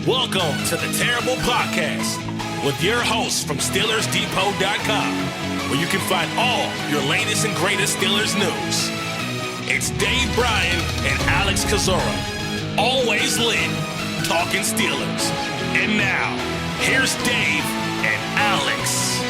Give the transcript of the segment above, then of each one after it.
Welcome to the Terrible Podcast with your hosts from SteelersDepot.com, where you can find all your latest and greatest Steelers news. It's Dave Bryan and Alex Kozora, always lit, talking Steelers. And now, here's Dave and Alex.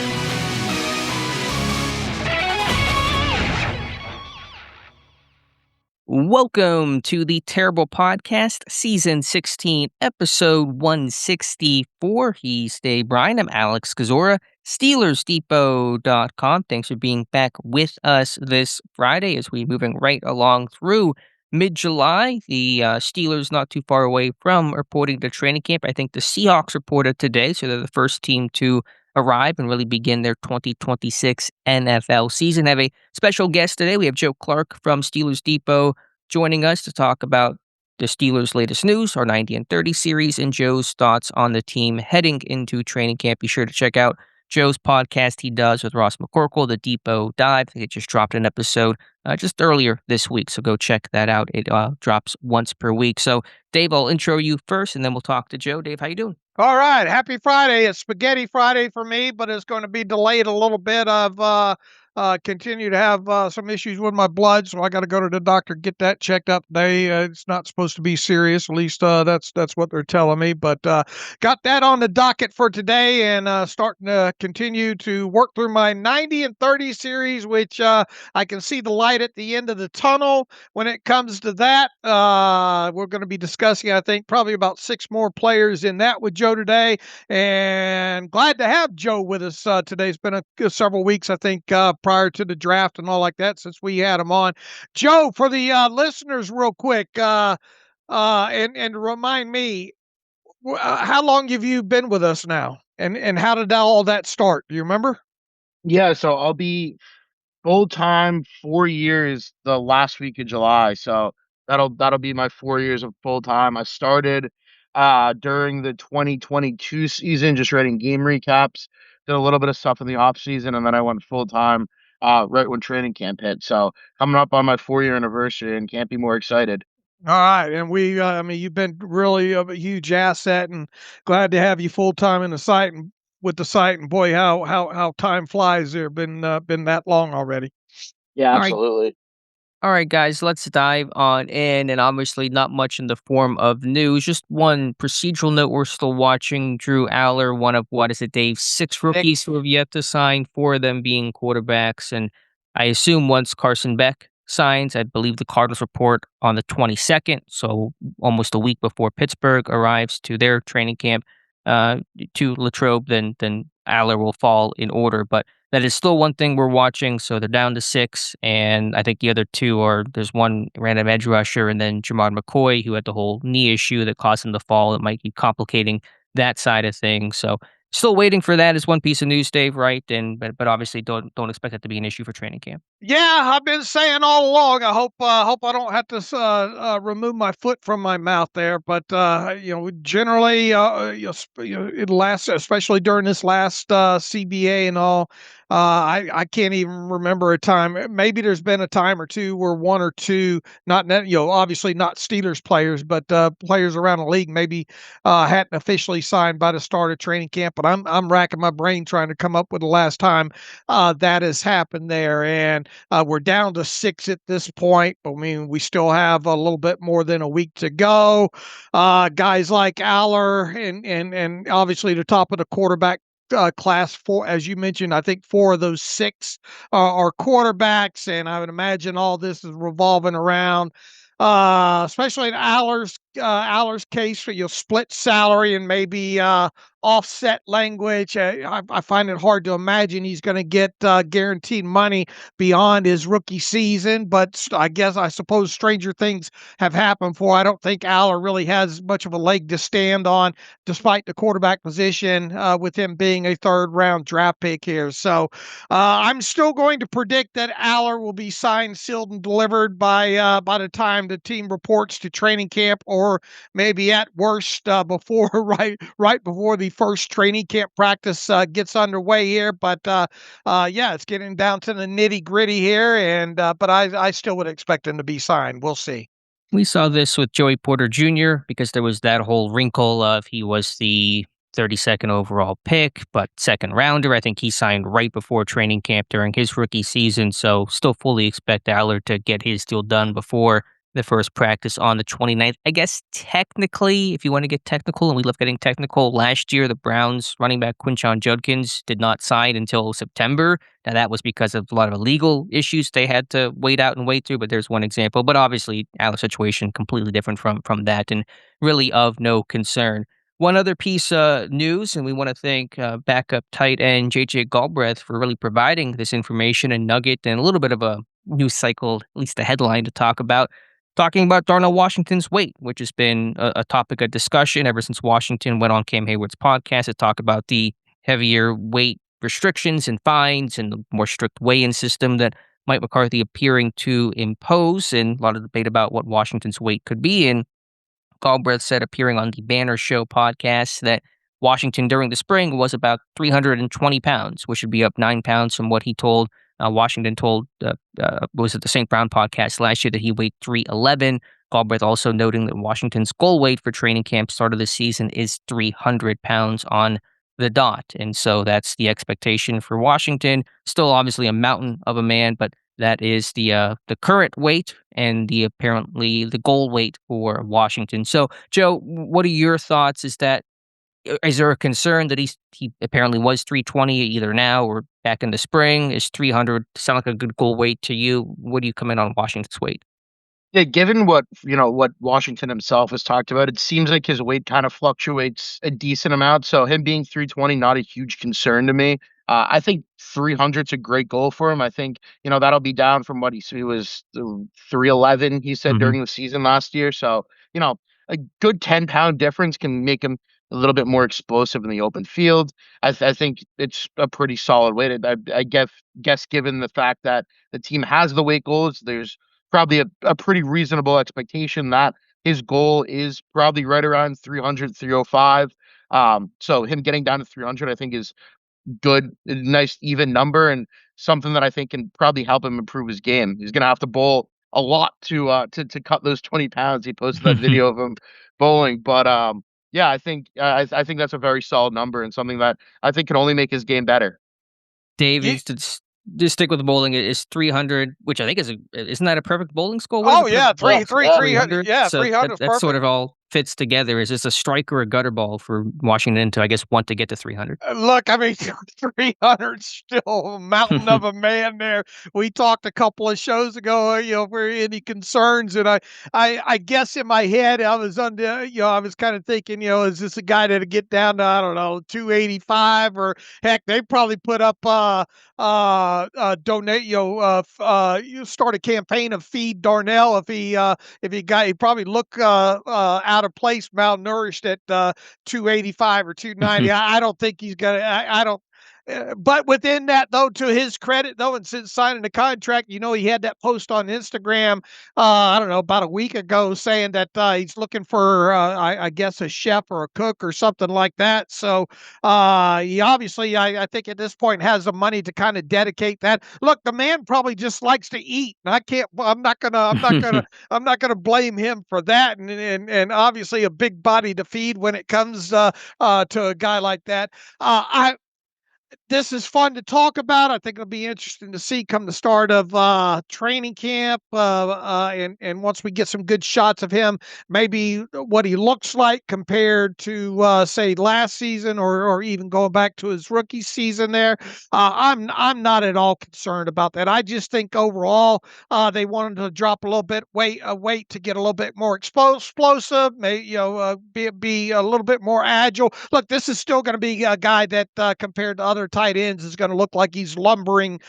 Welcome to the Terrible Podcast, Season 16, Episode 164. He's Dave Bryan. I'm Alex Kozora, SteelersDepot.com. Thanks for being back with us this Friday as we're moving right along through mid-July. The Steelers not too far away from reporting to training camp. I think the Seahawks reported today, so they're the first team to arrive and really begin their 2026 NFL season. I have a special guest today. We have Joe Clark from Steelers Depot joining us to talk about the Steelers' latest news, our 90 and 30 series, and Joe's thoughts on the team heading into training camp. Be sure to check out Joe's podcast he does with Ross McCorkle, The Depot Dive. I think it just dropped an episode just earlier this week, so go check that out. It drops once per week. So, Dave, I'll intro you first, and then we'll talk to Joe. Dave, how you doing? All right. Happy Friday. It's Spaghetti Friday for me, but it's going to be delayed a little bit. I've continue to have some issues with my blood, so I got to go to the doctor, get that checked out today. It's not supposed to be serious. At least that's what they're telling me. But got that on the docket for today, and starting to continue to work through my 90 and 30 series, which I can see the light at the end of the tunnel when it comes to that. We're going to be discussing, I think, probably about 6 more players in that with Joe today, and glad to have Joe with us today. It's been several weeks, I think, prior to the draft and all like that since we had him on. Joe, for the listeners real quick, and remind me, how long have you been with us now? And how did all that start? Do you remember? Yeah, so I'll be full-time 4 years the last week of July. So that'll be my 4 years of full-time. I started during the 2022 season, just writing game recaps, did a little bit of stuff in the off season, and then I went full-time right when training camp hit. So coming up on my 4-year anniversary and can't be more excited. All right. And we, I mean, you've been really a huge asset, and glad to have you full-time in the site and with the site. And boy, how time flies there. Been that long already. Yeah, All right. absolutely. All right, guys, let's dive on in, and obviously not much in the form of news. Just one procedural note: we're still watching Drew Aller, one of, what is it, Dave, 6 rookies who have yet to sign, 4 of them being quarterbacks. And I assume once Carson Beck signs, I believe the Cardinals report on the 22nd, so almost a week before Pittsburgh arrives to their training camp, to Latrobe, then Aller will fall in order. But that is still one thing we're watching. So they're down to 6, and I think the other 2 are, there's one random edge rusher and then Jamar McCoy, who had the whole knee issue that caused him to fall. It might be complicating that side of things. So still waiting for that is one piece of news, Dave, right? And but obviously don't expect that to be an issue for training camp. Yeah, I've been saying all along. I hope I don't have to remove my foot from my mouth there. But generally, it lasts, especially during this last CBA and all. I can't even remember a time. Maybe there's been a time or two where 1 or 2, obviously not Steelers players, but players around the league maybe hadn't officially signed by the start of training camp. But I'm racking my brain trying to come up with the last time that has happened there. And we're down to 6 at this point. I mean, we still have a little bit more than a week to go. Guys like Aller and obviously the top of the quarterback class, 4, as you mentioned, I think 4 of those 6 are quarterbacks, and I would imagine all this is revolving around, especially in Aller's case, for split salary and maybe offset language. I find it hard to imagine he's going to get guaranteed money beyond his rookie season, but I suppose stranger things have happened for. I don't think Aller really has much of a leg to stand on, despite the quarterback position, with him being a 3rd round draft pick here. So I'm still going to predict that Aller will be signed, sealed, and delivered by the time the team reports to training camp, or maybe at worst before right before the first training camp practice gets underway here. But it's getting down to the nitty gritty here, and but I still would expect him to be signed. We'll see. We saw this with Joey Porter Jr. because there was that whole wrinkle of he was the 32nd overall pick, but second rounder. I think he signed right before training camp during his rookie season. So still fully expect Allard to get his deal done before the first practice on the 29th. I guess technically, if you want to get technical, and we love getting technical, last year the Browns running back Quinshon Judkins did not sign until September. Now, that was because of a lot of legal issues they had to wait out and wait through, but there's one example. But obviously, Al's situation completely different from that and really of no concern. One other piece of news, and we want to thank backup tight end JJ Galbreath for really providing this information and nugget and a little bit of a news cycle, at least a headline to talk about. Talking about Darnell Washington's weight, which has been a topic of discussion ever since Washington went on Cam Hayward's podcast to talk about the heavier weight restrictions and fines and the more strict weigh-in system that Mike McCarthy appearing to impose, and a lot of debate about what Washington's weight could be. And Galbraith said, appearing on the Banner Show podcast, that Washington during the spring was about 320 pounds, which would be up 9 pounds from what he told. Washington told, was it the St. Brown podcast last year, that he weighed 311. Galbraith also noting that Washington's goal weight for training camp start of the season is 300 pounds on the dot. And so that's the expectation for Washington. Still obviously a mountain of a man, but that is the current weight and apparently the goal weight for Washington. So, Joe, what are your thoughts? Is there a concern that he apparently was 320 either now or back in the spring? Is 300 sound like a good goal weight to you? What do you come in on Washington's weight? Yeah, given what Washington himself has talked about, it seems like his weight kind of fluctuates a decent amount. So him being 320, not a huge concern to me. I think 300's a great goal for him. I think that'll be down from what he was 311. He said during the season last year. So a good 10-pound difference can make him a little bit more explosive in the open field. I think it's a pretty solid weight. I guess given the fact that the team has the weight goals, there's probably a pretty reasonable expectation that his goal is probably right around 300, 305. So him getting down to 300, I think, is good, a nice even number, and something that I think can probably help him improve his game. He's gonna have to bowl a lot to cut those 20 pounds. He posted that video of him bowling, but yeah, I think that's a very solid number and something that I think can only make his game better. Dave, just stick with the bowling. Is 300, which I think isn't that a perfect bowling score? Oh yeah, 300. Yeah, so 300. That sort of all fits together. Is this a strike or a gutter ball for Washington to, I guess, want to get to 300? Look, I mean, 300 still a mountain of a man there. We talked a couple of shows ago, for any concerns, and I guess in my head I was I was kind of thinking, is this a guy that'll get down to, I don't know, 285, or heck, they probably put up donate, you start a campaign of feed Darnell if he probably look out of place, malnourished at 285 or 290. I don't think he's gonna. I don't. But within that, though, to his credit, though, and since signing the contract, he had that post on Instagram, I don't know, about a week ago, saying that he's looking for, I guess, a chef or a cook or something like that. So he obviously, I think at this point, has the money to kind of dedicate that. Look, the man probably just likes to eat, and I'm not gonna blame him for that. And obviously, a big body to feed when it comes to a guy like that. This is fun to talk about. I think it'll be interesting to see come the start of training camp, and once we get some good shots of him, maybe what he looks like compared to say last season, or even going back to his rookie season. There, I'm not at all concerned about that. I just think overall they wanted to drop a little bit weight to get a little bit more explosive, be a little bit more agile. Look, this is still going to be a guy that compared to other tight ends is going to look like he's lumbering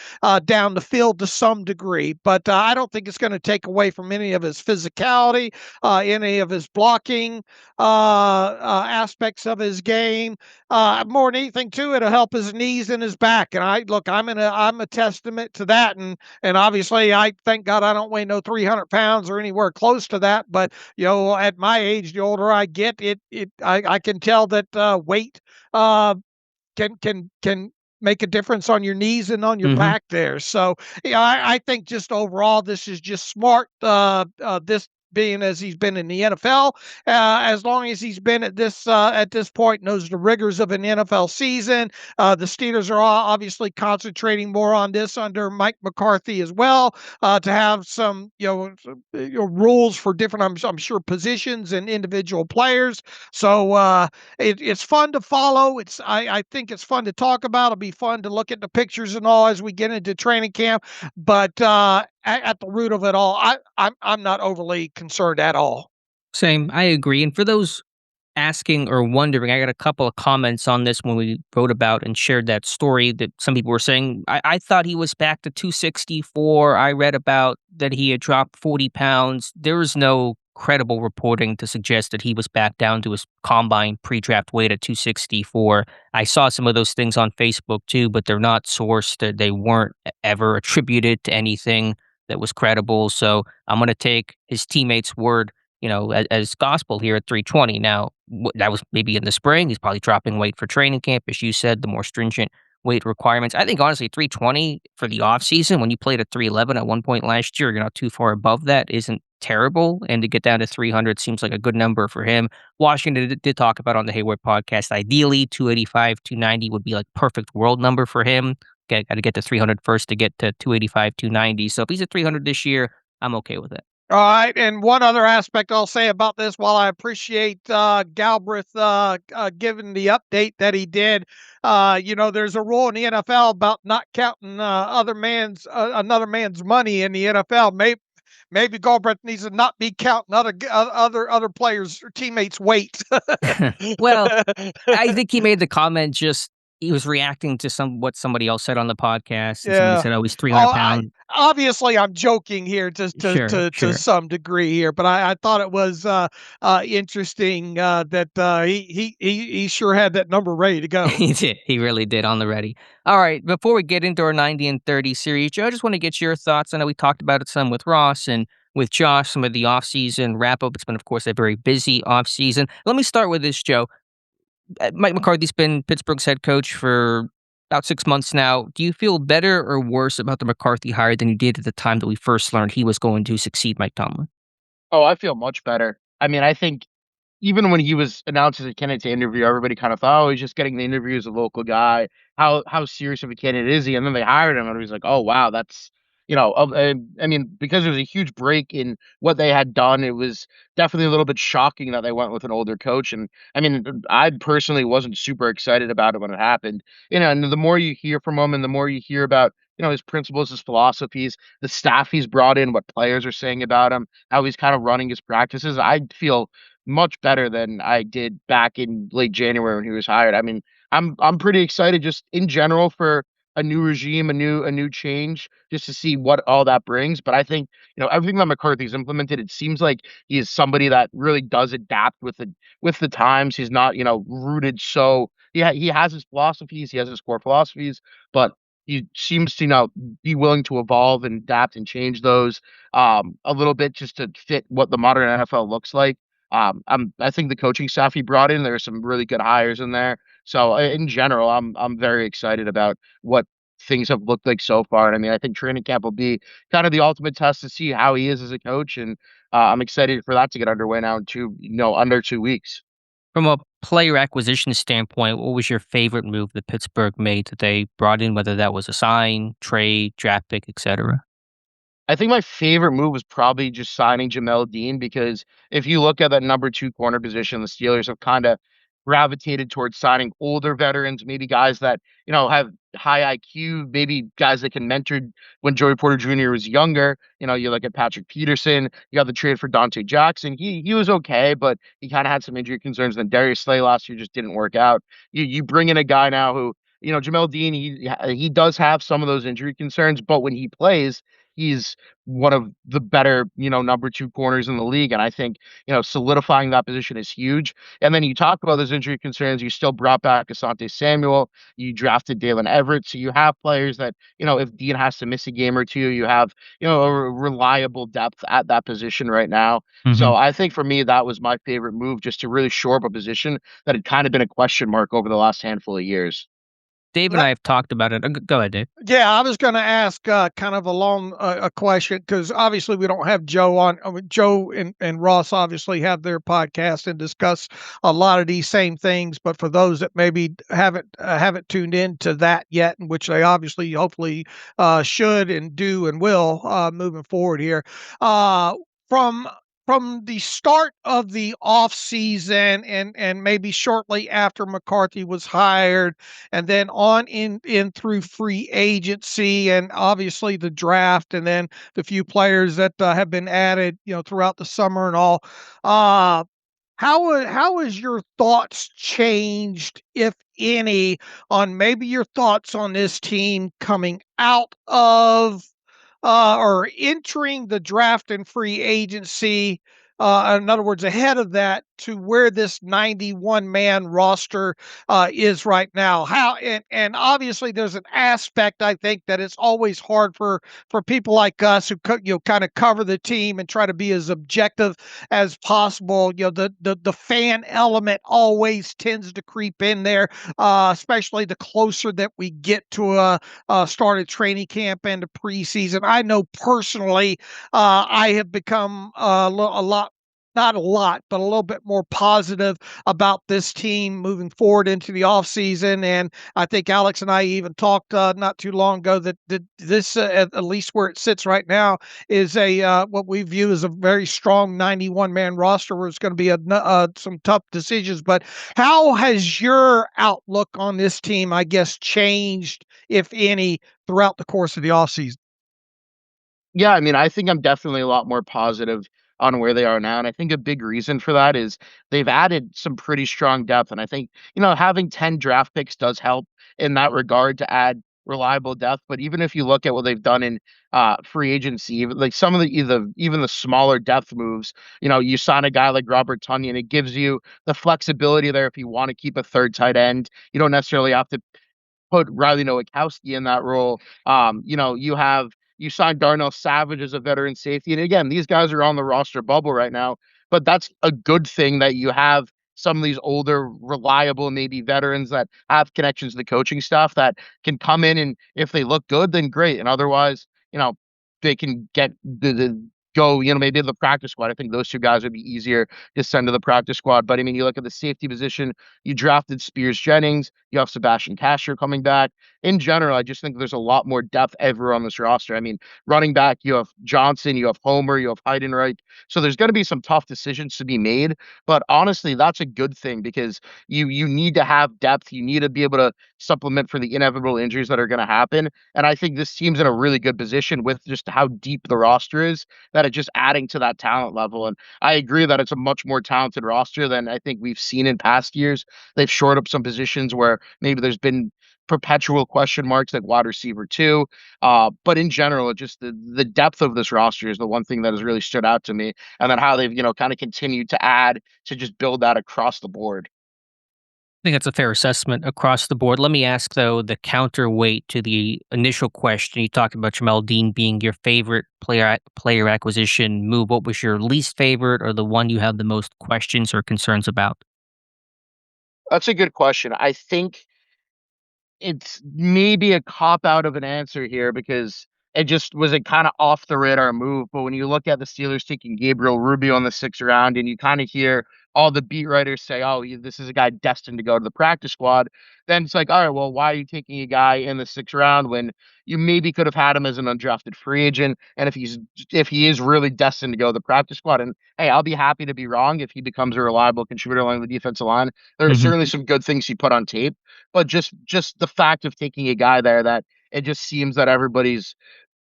down the field to some degree, but I don't think it's going to take away from any of his physicality, any of his blocking aspects of his game. More than anything, too, it'll help his knees and his back. And I'm a testament to that. And obviously, I thank God I don't weigh no 300 pounds or anywhere close to that. But at my age, the older I get, I can tell that weight can make a difference on your knees and on your back there. So I think just overall, this is just smart. being as he's been in the NFL, as long as he's been at this point, knows the rigors of an NFL season. The Steelers are obviously concentrating more on this under Mike McCarthy as well, to have some rules for different, I'm sure, positions and individual players. So it's fun to follow. I think it's fun to talk about. It'll be fun to look at the pictures and all as we get into training camp. But at the root of it all, I'm not overly concerned at all. Same, I agree. And for those asking or wondering, I got a couple of comments on this when we wrote about and shared that story that some people were saying, I thought he was back to 264. I read about that he had dropped 40 pounds. There was no credible reporting to suggest that he was back down to his combine pre-draft weight at 264. I saw some of those things on Facebook too, but they're not sourced. They weren't ever attributed to anything that was credible. So I'm going to take his teammates' word, as gospel here at 320. Now, that was maybe in the spring. He's probably dropping weight for training camp, as you said, the more stringent weight requirements. I think, honestly, 320 for the offseason, when you played at 311 at one point last year, you're not too far above that, isn't terrible. And to get down to 300 seems like a good number for him. Washington did talk about on the Hayward podcast, ideally, 285, 290 would be like perfect world number for him. Got to get to 300 first to get to 285, 290. So if he's at 300 this year, I'm okay with it. All right, and one other aspect I'll say about this, while I appreciate Galbreath giving the update that he did, there's a rule in the NFL about not counting another man's money in the NFL. Maybe Galbreath needs to not be counting other players' or teammates' weight. Well, I think he made the comment he was reacting to what somebody else said on the podcast. And somebody said, "Oh, he's 300 pounds." Obviously, I'm joking here to some degree here, but I thought it was interesting that he sure had that number ready to go. He did. He really did, on the ready. All right, before we get into our 90 and 30 series, Joe, I just want to get your thoughts. I know we talked about it some with Ross and with Josh, some of the offseason wrap-up. It's been, of course, a very busy offseason. Let me start with this, Joe. Mike McCarthy's been Pittsburgh's head coach for about 6 months now. Do you feel better or worse about the McCarthy hire than you did at the time that we first learned he was going to succeed Mike Tomlin? Oh, I feel much better. I mean, I think even when he was announced as a candidate to interview, everybody kind of thought, oh, he's just getting the interview as a local guy. How serious of a candidate is he? And then they hired him, and he was like, oh wow, that's I mean, because there was a huge break in what they had done, it was definitely a little bit shocking that they went with an older coach. And I mean, I personally wasn't super excited about it when it happened. And the more you hear from him, and the more you hear about his principles, his philosophies, the staff he's brought in, what players are saying about him, how he's kind of running his practices, I feel much better than I did back in late January when he was hired. I mean, I'm pretty excited just in general for a new regime, a new change, just to see what all that brings. But I think, everything that McCarthy's implemented, it seems like he is somebody that really does adapt with the times. He's not, rooted so he has his philosophies, he has his core philosophies, but he seems to be willing to evolve and adapt and change those a little bit just to fit what the modern NFL looks like. I think the coaching staff he brought in, there are some really good hires in there. So in general, I'm very excited about what things have looked like so far. And I mean, I think training camp will be kind of the ultimate test to see how he is as a coach. And I'm excited for that to get underway now in under 2 weeks. From a player acquisition standpoint, what was your favorite move that Pittsburgh made that they brought in, whether that was a sign, trade, draft pick, etc.? I think my favorite move was probably just signing Jamel Dean, because if you look at that number 2 corner position, the Steelers have kind of gravitated towards signing older veterans, maybe guys that, have high IQ, maybe guys that can mentor when Joey Porter Jr. was younger. You look at Patrick Peterson, you got the trade for Dante Jackson. He was okay, but he kind of had some injury concerns. Then Darius Slay last year just didn't work out. You bring in a guy now who, Jamel Dean, he does have some of those injury concerns, but when he plays, he's one of the better, number 2 corners in the league. And I think, solidifying that position is huge. And then you talk about those injury concerns, you still brought back Asante Samuel, you drafted Dalen Everett. So you have players that, if Dean has to miss a game or two, you have, a reliable depth at that position right now. Mm-hmm. So I think for me, that was my favorite move, just to really shore up a position that had kind of been a question mark over the last handful of years. Dave and I have talked about it. Go ahead, Dave. Yeah, I was going to ask kind of along a question because obviously we don't have Joe on. Joe and Ross obviously have their podcast and discuss a lot of these same things. But for those that maybe haven't tuned into that yet, in which they obviously hopefully should and do and will moving forward here, from the start of the off season and maybe shortly after McCarthy was hired and then on in through free agency and obviously the draft and then the few players that have been added, throughout the summer and all. Uh, how has your thoughts changed, if any, on maybe your thoughts on this team coming out of or entering the draft and free agency? In other words, ahead of that to where this 91 man roster is right now. How and obviously there's an aspect I think that it's always hard for people like us who kind of cover the team and try to be as objective as possible. The fan element always tends to creep in there, especially the closer that we get to a start of training camp and the preseason. I know personally, I have become a lot, not a lot, but a little bit more positive about this team moving forward into the offseason. And I think Alex and I even talked not too long ago that this, at least where it sits right now, is what we view as a very strong 91 man roster where it's going to be some tough decisions. But how has your outlook on this team, I guess, changed, if any, throughout the course of the offseason? Yeah, I mean, I think I'm definitely a lot more positive on where they are now, and I think a big reason for that is they've added some pretty strong depth, and I think, having 10 draft picks does help in that regard to add reliable depth, but even if you look at what they've done in, free agency, like some of even the smaller depth moves, you sign a guy like Robert Tonyan, it gives you the flexibility there if you wanna keep a 3rd tight end. You don't necessarily have to put Riley Nowakowski in that role. You signed Darnell Savage as a veteran safety, and again, these guys are on the roster bubble right now, but that's a good thing that you have some of these older, reliable, maybe veterans that have connections to the coaching staff that can come in, and if they look good, then great, and otherwise, they can get the go, maybe in the practice squad. I think those 2 guys would be easier to send to the practice squad. But I mean, you look at the safety position, you drafted Spears Jennings, you have Sebastian Casher coming back. In general, I just think there's a lot more depth ever on this roster. I mean, running back, you have Johnson, you have Homer, you have Heidenreich. So there's going to be some tough decisions to be made. But honestly, that's a good thing because you need to have depth. You need to be able to supplement for the inevitable injuries that are going to happen. And I think this team's in a really good position with just how deep the roster is, that it's just adding to that talent level. And I agree that it's a much more talented roster than I think we've seen in past years. They've shored up some positions where maybe there's been perpetual question marks like wide receiver too. But in general, it just the depth of this roster is the one thing that has really stood out to me. And then how they've, kind of continued to add to just build that across the board. I think that's a fair assessment across the board. Let me ask, though, the counterweight to the initial question. You talked about Jamel Dean being your favorite player acquisition move. What was your least favorite or the one you have the most questions or concerns about? That's a good question. I think it's maybe a cop out of an answer here because it just was a kind of off the radar move. But when you look at the Steelers taking Gabriel Rubio in the 6th round, and you kind of hear all the beat writers say, "Oh, this is a guy destined to go to the practice squad," then it's like, all right, well, why are you taking a guy in the 6th round when you maybe could have had him as an undrafted free agent? And if he is really destined to go to the practice squad, and hey, I'll be happy to be wrong if he becomes a reliable contributor along the defensive line. There are certainly some good things he put on tape, but just the fact of taking a guy there that it just seems that everybody's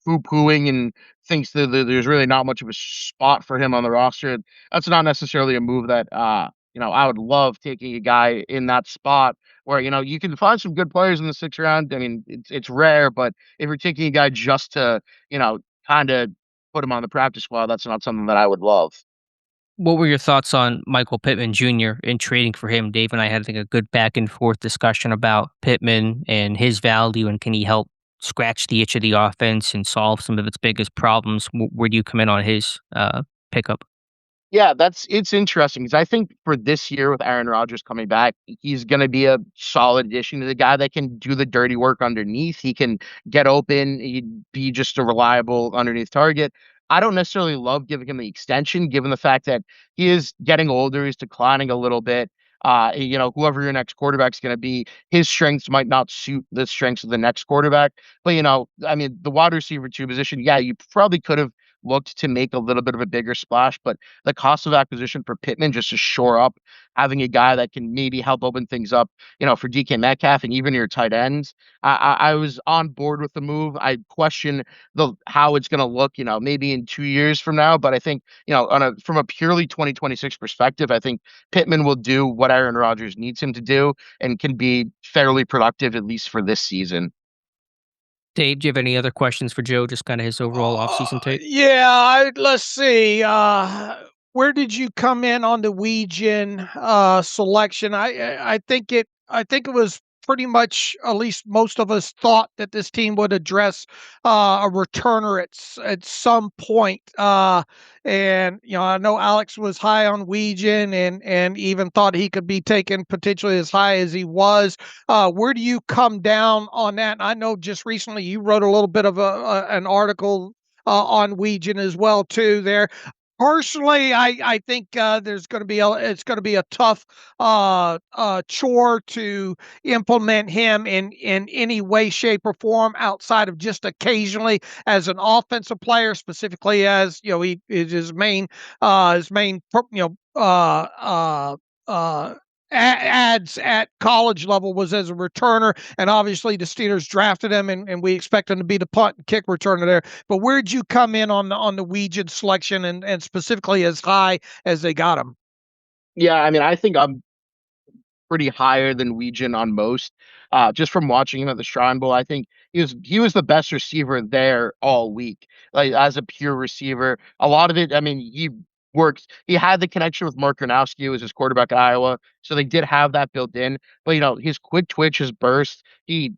poo-pooing and thinks that there's really not much of a spot for him on the roster. That's not necessarily a move that I would love taking a guy in that spot where you can find some good players in the 6th round. I mean, it's rare, but if you're taking a guy just to kind of put him on the practice squad, that's not something that I would love. What were your thoughts on Michael Pittman Jr. in trading for him? Dave and I had, I think, a good back and forth discussion about Pittman and his value and can he help scratch the itch of the offense and solve some of its biggest problems. Where do you come in on his pickup? Yeah, it's interesting because I think for this year with Aaron Rodgers coming back, he's going to be a solid addition to the guy that can do the dirty work underneath. He can get open, he'd be just a reliable underneath target. I don't necessarily love giving him the extension, given the fact that he is getting older, he's declining a little bit. Whoever your next quarterback's going to be, his strengths might not suit the strengths of the next quarterback. But I mean, the wide receiver two position, yeah, you probably could have looked to make a little bit of a bigger splash, but the cost of acquisition for Pittman just to shore up, having a guy that can maybe help open things up, for DK Metcalf and even your tight ends. I was on board with the move. I question the how it's going to look, maybe in 2 years from now. But I think, from a purely 2026 perspective, I think Pittman will do what Aaron Rodgers needs him to do and can be fairly productive at least for this season. Dave, do you have any other questions for Joe? Just kind of his overall offseason take? Yeah, let's see. Where did you come in on the Weegan selection? I think it was pretty much, at least most of us thought that this team would address a returner at some point. And I know Alex was high on Weegan and even thought he could be taken potentially as high as he was. Where do you come down on that? And I know just recently you wrote a little bit of an article on Weegan as well too. There, personally, I think it's going to be a tough chore to implement him in any way, shape, or form outside of just occasionally as an offensive player, specifically as he is his main ads at college level was as a returner, and obviously the Steelers drafted him, and we expect him to be the punt and kick returner there. But where'd you come in on the Weegan selection, and specifically as high as they got him? Yeah, I mean, I think I'm pretty higher than Weegan on most. Just from watching him at the Shrine Bowl, I think he was the best receiver there all week. Like as a pure receiver, a lot of it. I mean, he worked. He had the connection with Mark Gronowski, who was his quarterback at Iowa, so they did have that built in. But his quick twitch, his burst, he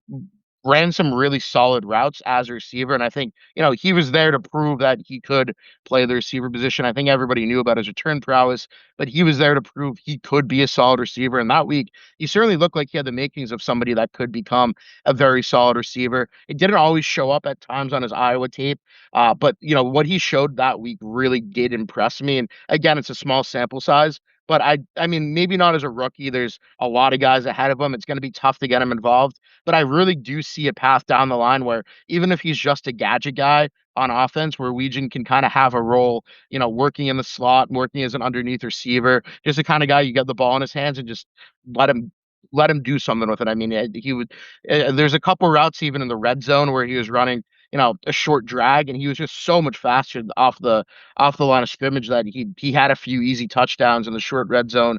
ran some really solid routes as a receiver, and I think he was there to prove that he could play the receiver position. I think everybody knew about his return prowess, but he was there to prove he could be a solid receiver. And that week, he certainly looked like he had the makings of somebody that could become a very solid receiver. It didn't always show up at times on his Iowa tape, but what he showed that week really did impress me. And again, it's a small sample size. But I mean, maybe not as a rookie. There's a lot of guys ahead of him. It's going to be tough to get him involved. But I really do see a path down the line where even if he's just a gadget guy on offense, where Weegan can kind of have a role, working in the slot, working as an underneath receiver, just the kind of guy you get the ball in his hands and just let him let him do something with it. I mean, he would. There's a couple routes even in the red zone where he was running, a short drag, and he was just so much faster off the line of scrimmage that he had a few easy touchdowns in the short red zone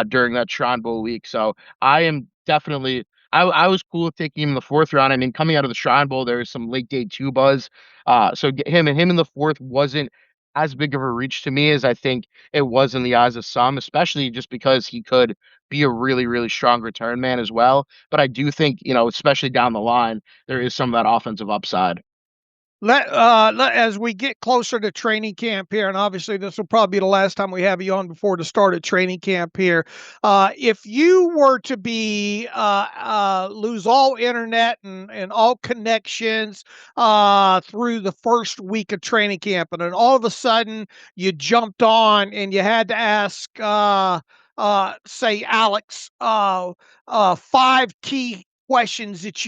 during that Shrine Bowl week. So I am definitely. I was cool with taking him in the fourth round. I mean, coming out of the Shrine Bowl, there was some late day two buzz. So get him in the fourth wasn't as big of a reach to me as I think it was in the eyes of some, especially just because he could be a really, really strong return man as well. But I do think, especially down the line, there is some of that offensive upside. As we get closer to training camp here, and obviously this will probably be the last time we have you on before the start of training camp here. If you were to be lose all internet and all connections through the first week of training camp, and then all of a sudden you jumped on and you had to ask, say, Alex, five key questions that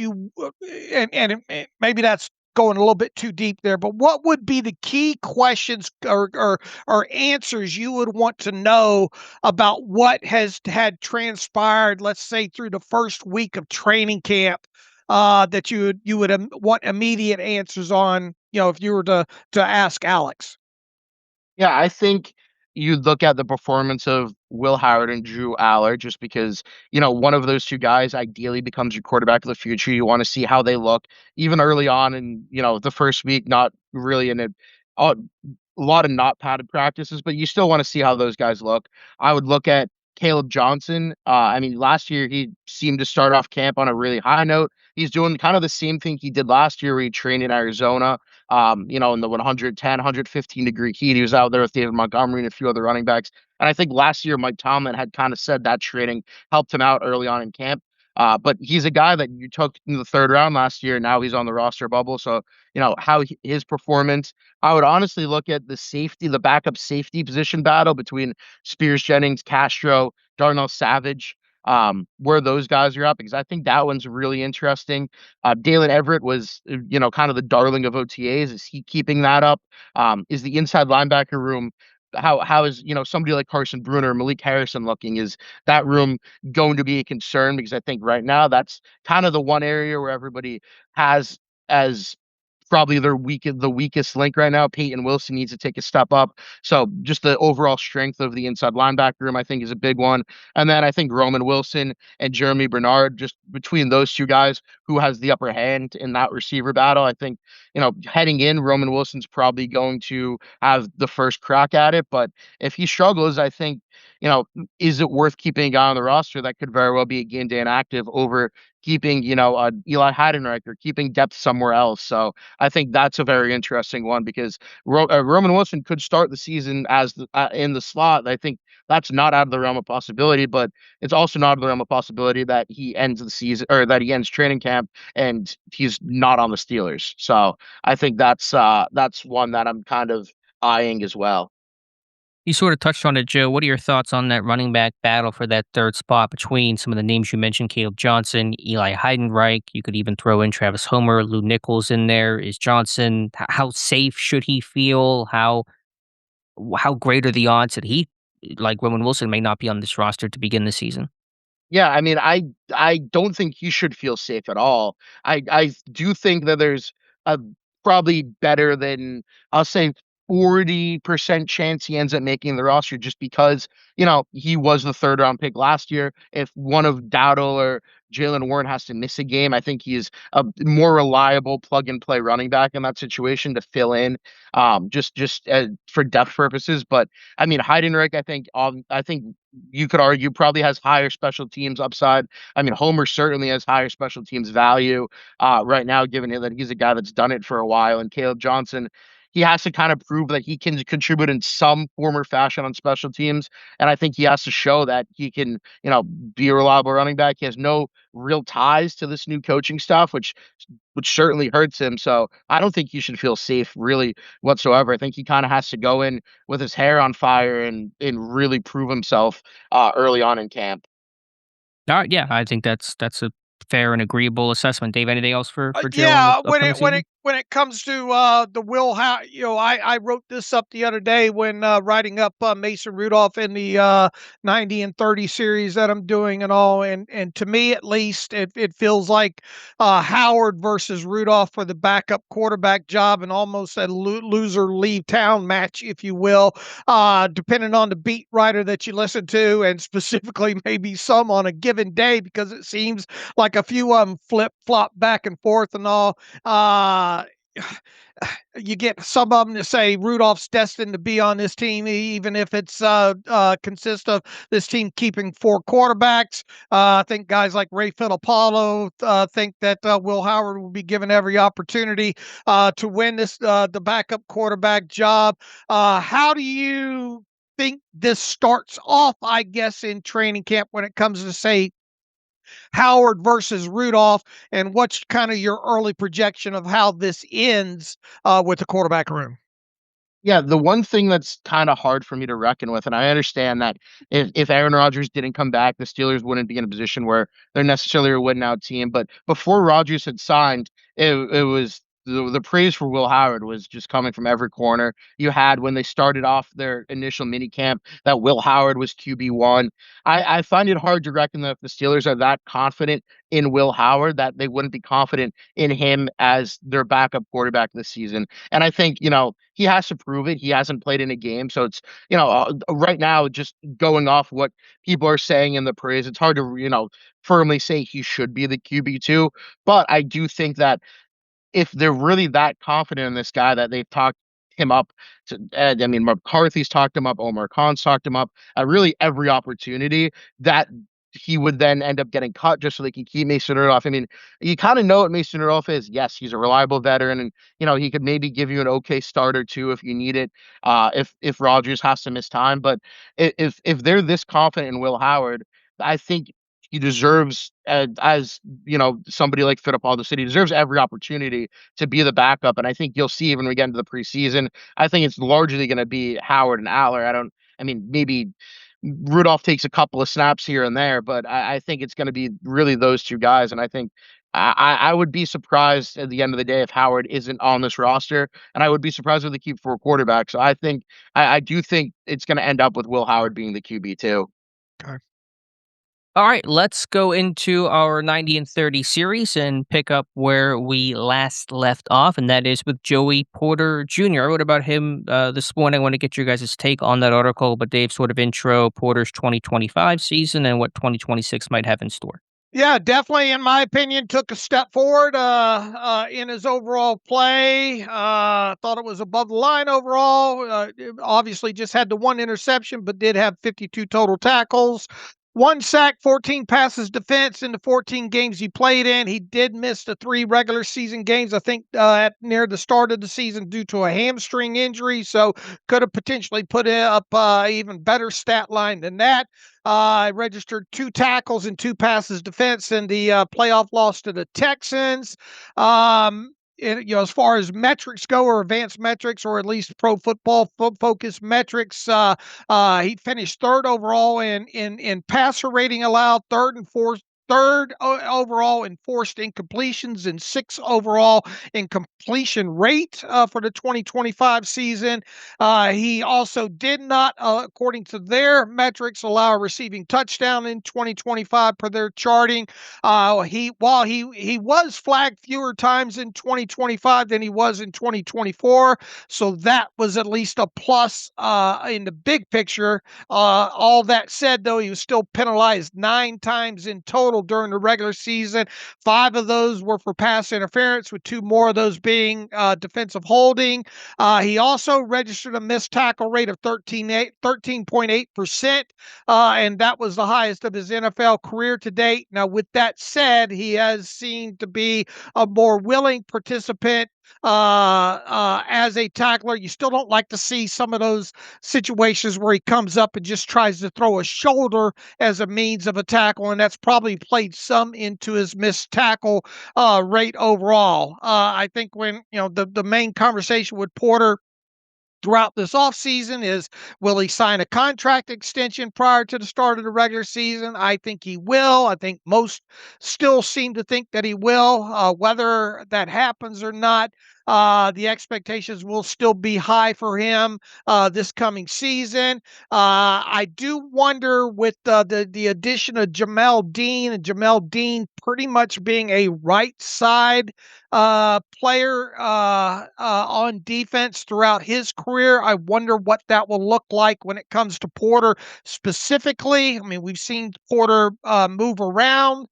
maybe that's going a little bit too deep there, but what would be the key questions or answers you would want to know about what has had transpired, let's say through the first week of training camp, that you would want immediate answers on, if you were to ask Alex? Yeah, I think you look at the performance of Will Howard and Drew Aller just because, one of those two guys ideally becomes your quarterback of the future. You want to see how they look even early on in, the first week, not really in a lot of not padded practices, but you still want to see how those guys look. I would look at Caleb Johnson. I mean, last year he seemed to start off camp on a really high note. He's doing kind of the same thing he did last year where he trained in Arizona, in the 110, 115-degree heat. He was out there with David Montgomery and a few other running backs. And I think last year Mike Tomlin had kind of said that training helped him out early on in camp. But he's a guy that you took in the third round last year. Now he's on the roster bubble. So, his performance, I would honestly look at the backup safety position battle between Spears, Jennings, Castro, Darnell Savage, where those guys are up, because I think that one's really interesting. Dalen Everett was, kind of the darling of OTAs. Is he keeping that up? Is the inside linebacker room, how is, somebody like Carson Bruner, Malik Harrison looking? Is that room going to be a concern? Because I think right now that's kind of the one area where everybody has as probably the weakest link right now. Peyton Wilson needs to take a step up. So just the overall strength of the inside linebacker room, I think, is a big one. And then I think Roman Wilson and Jeremy Bernard, just between those two guys, who has the upper hand in that receiver battle. I think, heading in, Roman Wilson's probably going to have the first crack at it. But if he struggles, I think, is it worth keeping a guy on the roster that could very well be a game day inactive over keeping, Eli Heidenreich or keeping depth somewhere else? So I think that's a very interesting one, because Roman Wilson could start the season as in the slot. I think that's not out of the realm of possibility, but it's also not out of the realm of possibility that he ends the season, or that he ends training camp and he's not on the Steelers. So I think that's one that I'm kind of eyeing as well. You sort of touched on it, Joe. What are your thoughts on that running back battle for that third spot between some of the names you mentioned, Caleb Johnson, Eli Heidenreich? You could even throw in Travis Homer, Lou Nichols in there. Is Johnson, how safe should he feel? How great are the odds that he, like Roman Wilson, may not be on this roster to begin the season? Yeah, I mean, I don't think he should feel safe at all. I do think that there's a probably better than, I'll say, 40% chance he ends up making the roster, just because, he was the third round pick last year. If one of Dowdle or Jalen Warren has to miss a game, I think he's a more reliable plug and play running back in that situation to fill in, just for depth purposes. But I mean, Heidenreich, I think you could argue probably has higher special teams upside. I mean, Homer certainly has higher special teams value right now, given that he's a guy that's done it for a while. And Caleb Johnson, he has to kind of prove that he can contribute in some form or fashion on special teams. And I think he has to show that he can, be a reliable running back. He has no real ties to this new coaching staff, which certainly hurts him. So I don't think he should feel safe really whatsoever. I think he kind of has to go in with his hair on fire and really prove himself early on in camp. All right, yeah, I think that's a fair and agreeable assessment. Dave, anything else for Joe on Yeah, the upcoming season? when it comes to the Will, how I wrote this up the other day when writing up Mason Rudolph in the 90 and 30 series that I'm doing and all, and to me at least it feels like Howard versus Rudolph for the backup quarterback job, and almost a loser leave town match, if you will, depending on the beat writer that you listen to, and specifically maybe some on a given day, because it seems like a few of them flip flop back and forth and all. You get some of them to say Rudolph's destined to be on this team, even if it's consists of this team keeping four quarterbacks. I think guys like Ray Fittipaldo think that Will Howard will be given every opportunity to win the backup quarterback job. How do you think this starts off, I guess, in training camp when it comes to, say, Howard versus Rudolph, and what's kind of your early projection of how this ends with the quarterback room? Yeah, the one thing that's kind of hard for me to reckon with, and I understand that if Aaron Rodgers didn't come back, the Steelers wouldn't be in a position where they're necessarily a win out team. But before Rodgers had signed, it was the praise for Will Howard was just coming from every corner. You had, when they started off their initial mini camp, that Will Howard was QB1. I find it hard to reckon that if the Steelers are that confident in Will Howard, that they wouldn't be confident in him as their backup quarterback this season. And I think, he has to prove it. He hasn't played in a game. So it's, right now, just going off what people are saying in the praise, it's hard to, firmly say he should be the QB2. But I do think that if they're really that confident in this guy that they've talked him up to, I mean, McCarthy's talked him up, Omar Khan's talked him up at really every opportunity that he would then end up getting cut just so they can keep Mason Rudolph. I mean, you kind of know what Mason Rudolph is. Yes, he's a reliable veteran, and he could maybe give you an okay start or two if you need it. If Rodgers has to miss time, but if they're this confident in Will Howard, I think he deserves, as somebody like Fittipaldi said, he deserves every opportunity to be the backup. And I think you'll see even when we get into the preseason, I think it's largely going to be Howard and Aller. I mean, maybe Rudolph takes a couple of snaps here and there, but I think it's going to be really those two guys. And I think I would be surprised at the end of the day if Howard isn't on this roster, and I would be surprised if they keep 4 quarterbacks. So I think I do think it's going to end up with Will Howard being the QB too. Okay. All right, let's go into our 90 and 30 series and pick up where we last left off, and that is with Joey Porter Jr. I wrote about him this morning. I want to get your guys' take on that article, but Dave, sort of intro Porter's 2025 season and what 2026 might have in store. Yeah, definitely, in my opinion, took a step forward in his overall play. Thought it was above the line overall. Obviously, just had the one interception, but did have 52 total tackles. 1 sack, 14 passes defense in the 14 games he played in. He did miss the 3 regular season games, I think, at near the start of the season due to a hamstring injury. So could have potentially put up even better stat line than that. I registered 2 tackles and 2 passes defense in the playoff loss to the Texans. As far as metrics go, or advanced metrics, or at least pro football focus metrics, he finished 3rd overall in passer rating allowed, third overall in forced incompletions, and 6th overall in completion rate for the 2025 season. He also did not, according to their metrics, allow a receiving touchdown in 2025 per their charting. While he was flagged fewer times in 2025 than he was in 2024, so that was at least a plus in the big picture. All that said, though, he was still penalized 9 times in total during the regular season. 5 of those were for pass interference, with 2 more of those being defensive holding. He also registered a missed tackle rate of 13.8%, and that was the highest of his NFL career to date. Now, with that said, he has seemed to be a more willing participant as a tackler. You still don't like to see some of those situations where he comes up and just tries to throw a shoulder as a means of a tackle, and that's probably played some into his missed tackle rate overall. I think when the main conversation with Porter throughout this offseason is, will he sign a contract extension prior to the start of the regular season? I think he will. I think most still seem to think that he will. Whether that happens or not, the expectations will still be high for him this coming season. I do wonder, with the addition of Jamel Dean, and Jamel Dean pretty much being a right side player on defense throughout his career, I wonder what that will look like when it comes to Porter specifically. I mean, we've seen Porter move around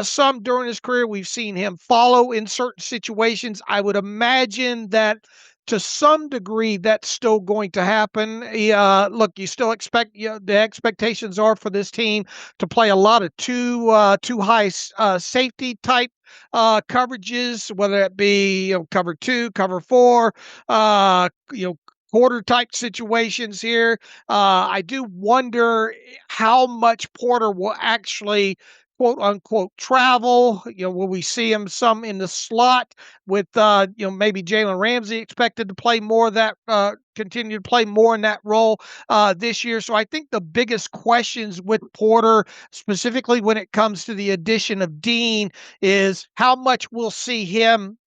some during his career. We've seen him follow in certain situations. I would imagine that to some degree that's still going to happen. Look, you still expect, the expectations are for this team to play a lot of two high safety type coverages, whether it be cover 2, cover 4, quarter type situations here. I do wonder how much Porter will actually, quote unquote, travel. Will we see him some in the slot with maybe Jalen Ramsey expected to play more of that, continue to play more in that role this year. So I think the biggest questions with Porter, specifically when it comes to the addition of Dean, is how much we'll see him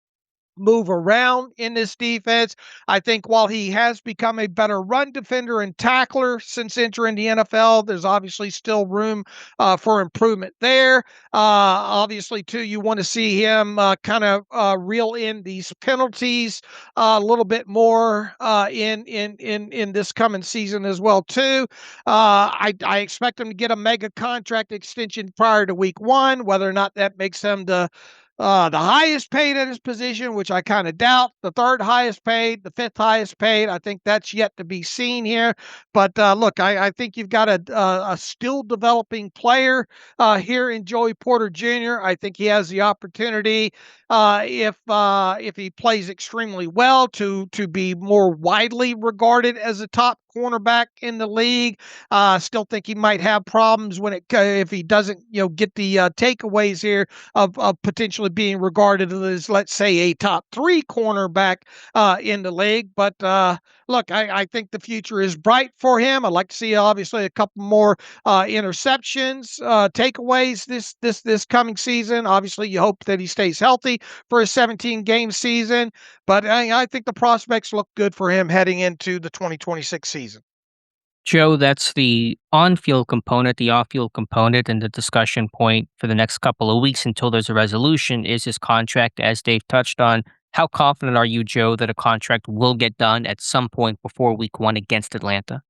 move around in this defense. I think while he has become a better run defender and tackler since entering the NFL, there's obviously still room for improvement there. Obviously, too, you want to see him kind of reel in these penalties a little bit more in this coming season as well, too. I expect him to get a mega contract extension prior to week 1. Whether or not that makes him the the highest paid at his position, which I kind of doubt, the third highest paid, the fifth highest paid. I think that's yet to be seen here. But look, I think you've got a still developing player here in Joey Porter Jr. I think he has the opportunity, if he plays extremely well, to be more widely regarded as a top cornerback in the league. Still think he might have problems if he doesn't get the takeaways here of potentially being regarded as, let's say, a top three cornerback in the league. But look, I think the future is bright for him. I'd like to see obviously a couple more interceptions, takeaways this coming season. Obviously, you hope that he stays healthy for a 17 game season. But I think the prospects look good for him heading into the 2026 season. Joe, that's the on-field component. The off-field component and the discussion point for the next couple of weeks until there's a resolution is his contract, as Dave touched on. How confident are you, Joe, that a contract will get done at some point before week 1 against Atlanta?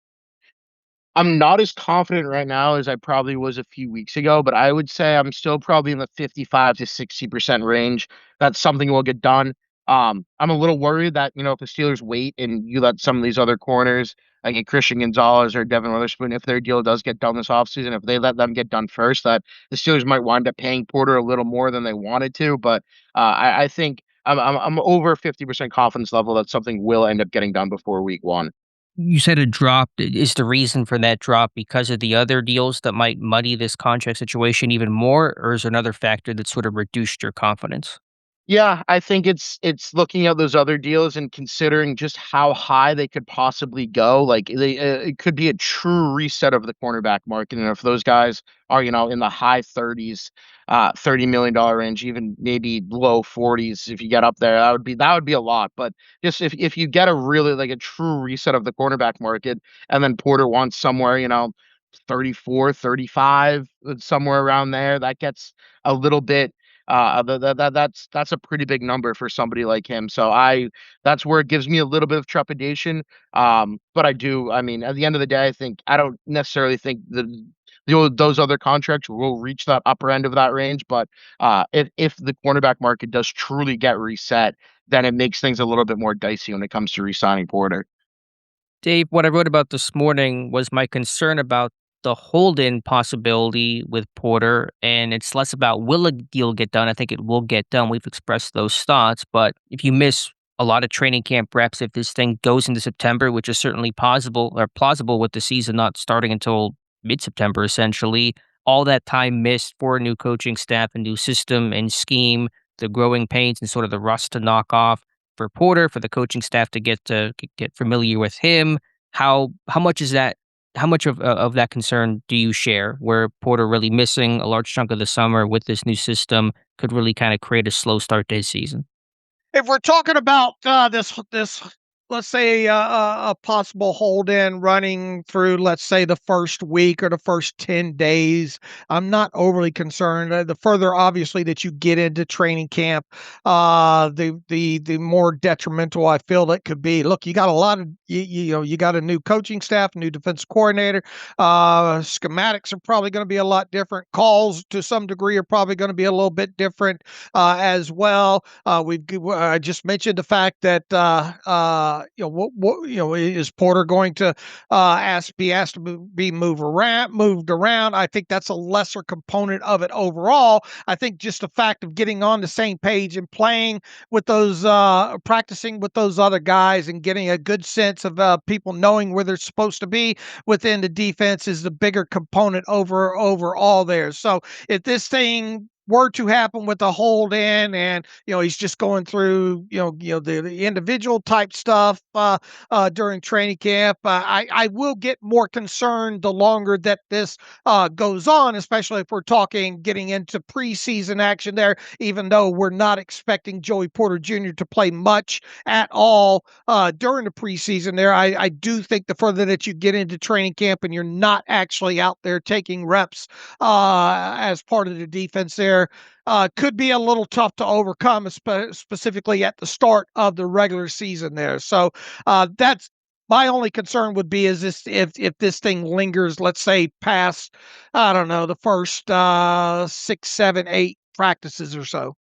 I'm not as confident right now as I probably was a few weeks ago, but I would say I'm still probably in the 55 to 60% range. That's something will get done. I'm a little worried that, if the Steelers wait and you let some of these other corners, like a Christian Gonzalez or Devin Witherspoon, if their deal does get done this offseason, if they let them get done first, that the Steelers might wind up paying Porter a little more than they wanted to. But I think I'm over 50% confidence level that something will end up getting done before week 1. You said a drop. Is the reason for that drop because of the other deals that might muddy this contract situation even more, or is there another factor that sort of reduced your confidence? Yeah, I think it's looking at those other deals and considering just how high they could possibly go. Like it could be a true reset of the cornerback market, and if those guys are in the high 30s, $30 million range, even maybe low 40s, if you get up there, that would be a lot. But just if you get a really like a true reset of the cornerback market, and then Porter wants somewhere 34, 35, somewhere around there, that gets a little bit that's a pretty big number for somebody like him. So that's where it gives me a little bit of trepidation. But I mean, at the end of the day, I don't necessarily think those other contracts will reach that upper end of that range. But if the cornerback market does truly get reset, then it makes things a little bit more dicey when it comes to re-signing Porter. Dave, what I wrote about this morning was my concern about the hold-in possibility with Porter, and it's less about will a deal get done. I think it will get done. We've expressed those thoughts, but if you miss a lot of training camp reps, if this thing goes into September, which is certainly possible or plausible with the season not starting until mid-September, essentially, all that time missed for a new coaching staff, a new system and scheme, the growing pains and sort of the rust to knock off for Porter, for the coaching staff to get familiar with him. How much is that? How much of that concern do you share? Where Porter really missing a large chunk of the summer with this new system could really kind of create a slow start to his season. If we're talking about this, let's say a possible hold in running through, let's say, the first week or the first 10 days, I'm not overly concerned. The further, obviously, that you get into training camp, the more detrimental I feel that could be. Look, you got a lot of you got a new coaching staff, new defensive coordinator. Schematics are probably going to be a lot different. Calls to some degree are probably going to be a little bit different as well. I just mentioned the fact that is Porter going to be asked to be moved around? I think that's a lesser component of it overall. I think just the fact of getting on the same page and playing with those, practicing with those other guys and getting a good sense of people knowing where they're supposed to be within the defense is the bigger component overall there. So if this thing were to happen with a hold in and he's just going through the individual type stuff during training camp, I will get more concerned the longer that this goes on, especially if we're talking getting into preseason action there, even though we're not expecting Joey Porter Jr. to play much at all during the preseason there. I do think the further that you get into training camp and you're not actually out there taking reps as part of the defense there, could be a little tough to overcome, specifically at the start of the regular season there. So that's my only concern would be is this if this thing lingers, let's say past, I don't know, the first 6, 7, 8 practices or so.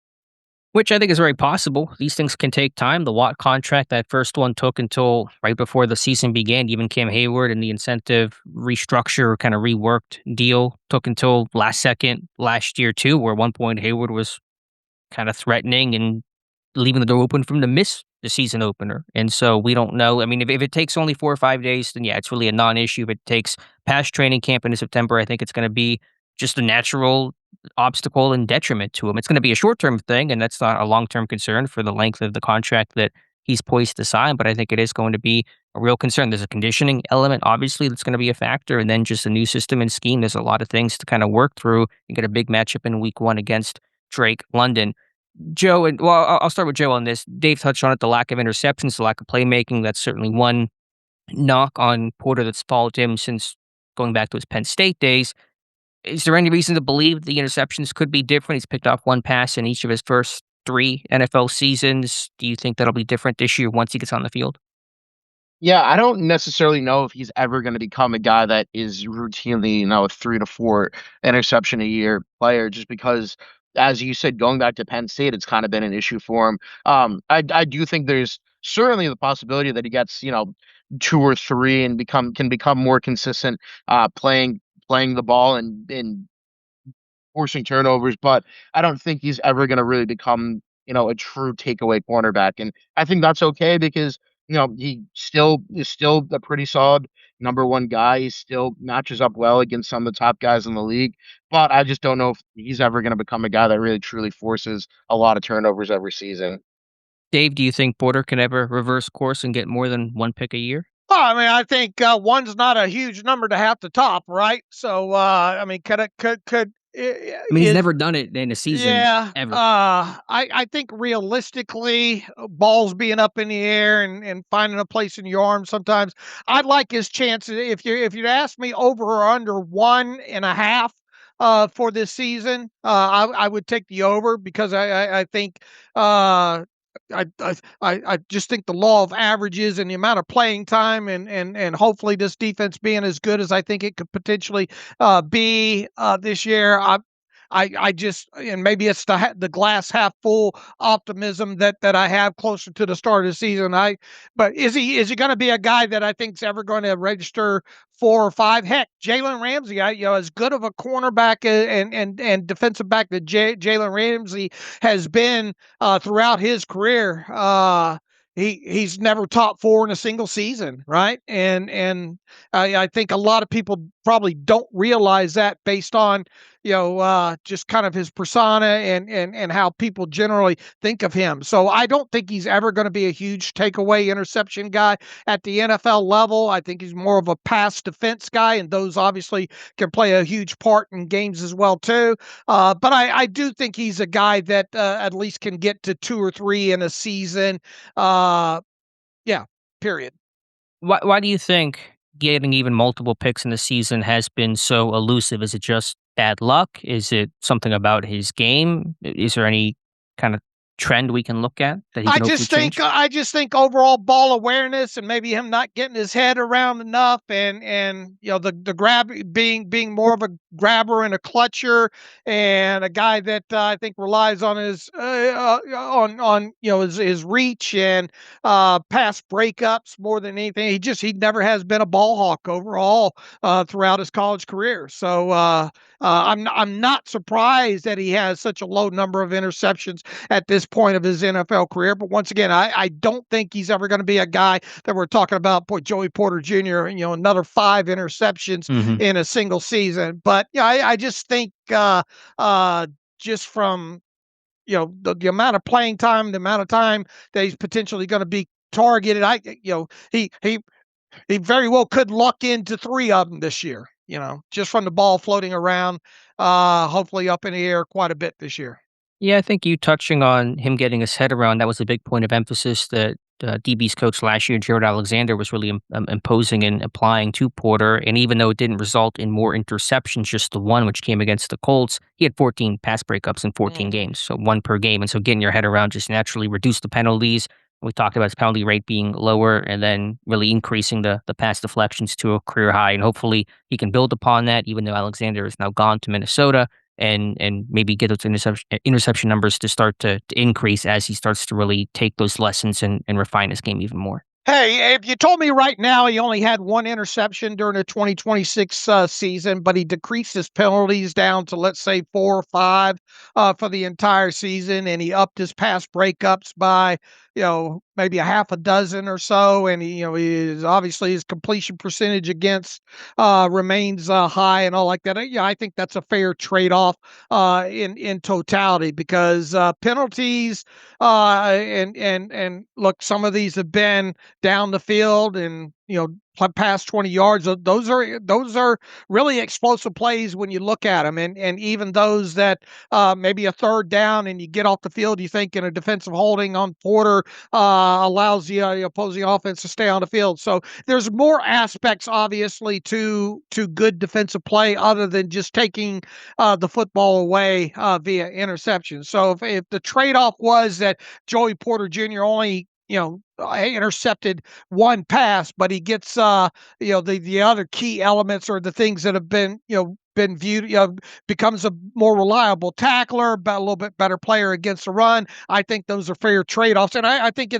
Which I think is very possible. These things can take time. The Watt contract, that first one took until right before the season began. Even Cam Hayward and the incentive restructure, kind of reworked deal, took until last second last year too, where at one point Hayward was kind of threatening and leaving the door open for him to miss the season opener. And so we don't know. I mean, if it takes only 4 or 5 days, then yeah, it's really a non-issue. If it takes past training camp into September, I think it's going to be just a natural obstacle and detriment to him. It's going to be a short-term thing, and that's not a long-term concern for the length of the contract that he's poised to sign, but I think it is going to be a real concern. There's a conditioning element, obviously, that's going to be a factor, and then just a new system and scheme. There's a lot of things to kind of work through. You get a big matchup in week 1 against Drake London. Joe, and well, I'll start with Joe on this. Dave touched on it, the lack of interceptions, the lack of playmaking. That's certainly one knock on Porter that's followed him since going back to his Penn State days. Is there any reason to believe the interceptions could be different? He's picked off 1 pass in each of his first 3 NFL seasons. Do you think that'll be different this year once he gets on the field? Yeah, I don't necessarily know if he's ever going to become a guy that is routinely, a 3 to 4 interception a year player, just because, as you said, going back to Penn State, it's kind of been an issue for him. I do think there's certainly the possibility that he gets, 2 or 3 and can become more consistent, playing the ball and forcing turnovers, but I don't think he's ever going to really become, a true takeaway cornerback. And I think that's okay because, he still is still a pretty solid number 1 guy. He still matches up well against some of the top guys in the league, but I just don't know if he's ever going to become a guy that really truly forces a lot of turnovers every season. Dave, do you think Porter can ever reverse course and get more than 1 pick a year? Well, I mean, I think 1's not a huge number to have to top, right? So, I mean, could I mean, he's never done it in a season ever. I think realistically, balls being up in the air and finding a place in your arm sometimes. I'd like his chances. If you'd ask me over or under 1.5 for this season, I would take the over because I think I just think the law of averages and the amount of playing time and hopefully this defense being as good as I think it could potentially be this year. I just, and maybe it's the glass half full optimism that I have closer to the start of the season. But is he going to be a guy that I think's ever going to register 4 or 5? Heck, Jalen Ramsey, as good of a cornerback and defensive back that Jalen Ramsey has been throughout his career. He's never top 4 in a single season, right? And I think a lot of people probably don't realize that based on just kind of his persona and how people generally think of him. So I don't think he's ever going to be a huge takeaway interception guy at the NFL level. I think he's more of a pass defense guy, and those obviously can play a huge part in games as well too. But I do think he's a guy that at least can get to 2 or 3 in a season. Yeah, period. Why do you think getting even multiple picks in the season has been so elusive? Is it just bad luck? Is it something about his game? Is there any kind of trend we can look at that he can change? I just think overall ball awareness and maybe him not getting his head around enough and the grab being more of a grabber and a clutcher and a guy that I think relies on his his reach and pass breakups more than anything. He never has been a ball hawk overall throughout his college career. So I'm not surprised that he has such a low number of interceptions at this point of his NFL career. But once again, I don't think he's ever going to be a guy that we're talking about, Joey Porter Jr., another 5 interceptions in a single season. But yeah, I just think just from the amount of playing time, the amount of time that he's potentially going to be targeted, he very well could luck into 3 of them this year. Just from the ball floating around, hopefully up in the air quite a bit this year. Yeah, I think you touching on him getting his head around, that was a big point of emphasis that DB's coach last year, Jared Alexander, was really imposing and applying to Porter. And even though it didn't result in more interceptions, just the one which came against the Colts, he had 14 pass breakups in 14 games, so 1 per game. And so getting your head around just naturally reduced the penalties. We talked about his penalty rate being lower and then really increasing the pass deflections to a career high. And hopefully he can build upon that, even though Alexander is now gone to Minnesota. and maybe get those interception numbers to start to increase as he starts to really take those lessons and refine his game even more. Hey, if you told me right now he only had one interception during the 2026 season, but he decreased his penalties down to, let's say, 4 or 5 for the entire season, and he upped his pass breakups by, maybe a half a dozen or so, and obviously his completion percentage against remains high and all like that. I think that's a fair trade-off in totality, because penalties and look, some of these have been down the field and past 20 yards. Those are really explosive plays when you look at them, and even those that maybe a third down and you get off the field, you think in a defensive holding on Porter allows the opposing offense to stay on the field. So there's more aspects, obviously, to good defensive play other than just taking the football away via interception. So if the trade-off was that Joey Porter Jr. only intercepted one pass, but he gets the other key elements, or the things that have been viewed, becomes a more reliable tackler, a little bit better player against the run. I think those are fair trade-offs, and I think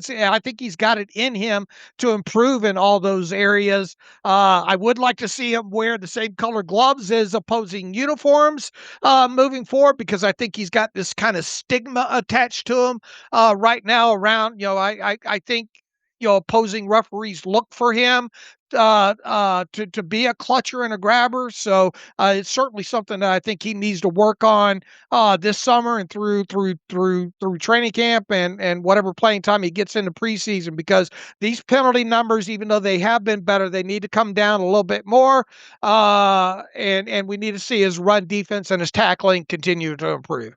he's got it in him to improve in all those areas. I would like to see him wear the same color gloves as opposing uniforms moving forward, because I think he's got this kind of stigma attached to him right now around. I think opposing referees look for him to be a clutcher and a grabber. So it's certainly something that I think he needs to work on this summer and through training camp and whatever playing time he gets into preseason, because these penalty numbers, even though they have been better, they need to come down a little bit more. And we need to see his run defense and his tackling continue to improve.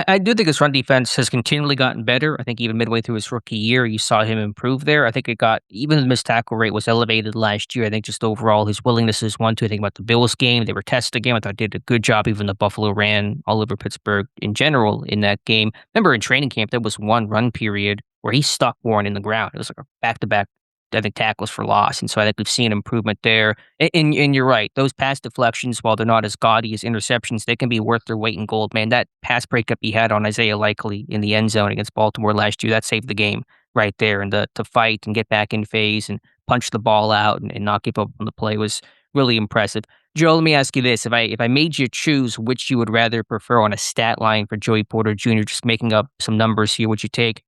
I do think his run defense has continually gotten better. I think even midway through his rookie year, you saw him improve there. I think even the missed tackle rate was elevated last year. I think just overall his willingness is one to think about the Bills game. They were tested again. I thought they did a good job. Even the Buffalo ran all over Pittsburgh in general in that game. Remember in training camp, there was one run period where he stuck Warren in the ground. It was like a back-to-back, I think, tackles for loss. And so I think we've seen improvement there. And you're right. Those pass deflections, while they're not as gaudy as interceptions, they can be worth their weight in gold. Man, that pass breakup he had on Isaiah Likely in the end zone against Baltimore last year, that saved the game right there. And to fight and get back in phase and punch the ball out and not give up on the play was really impressive. Joe, let me ask you this. If I made you choose which you would rather prefer on a stat line for Joey Porter Jr., just making up some numbers here, would you take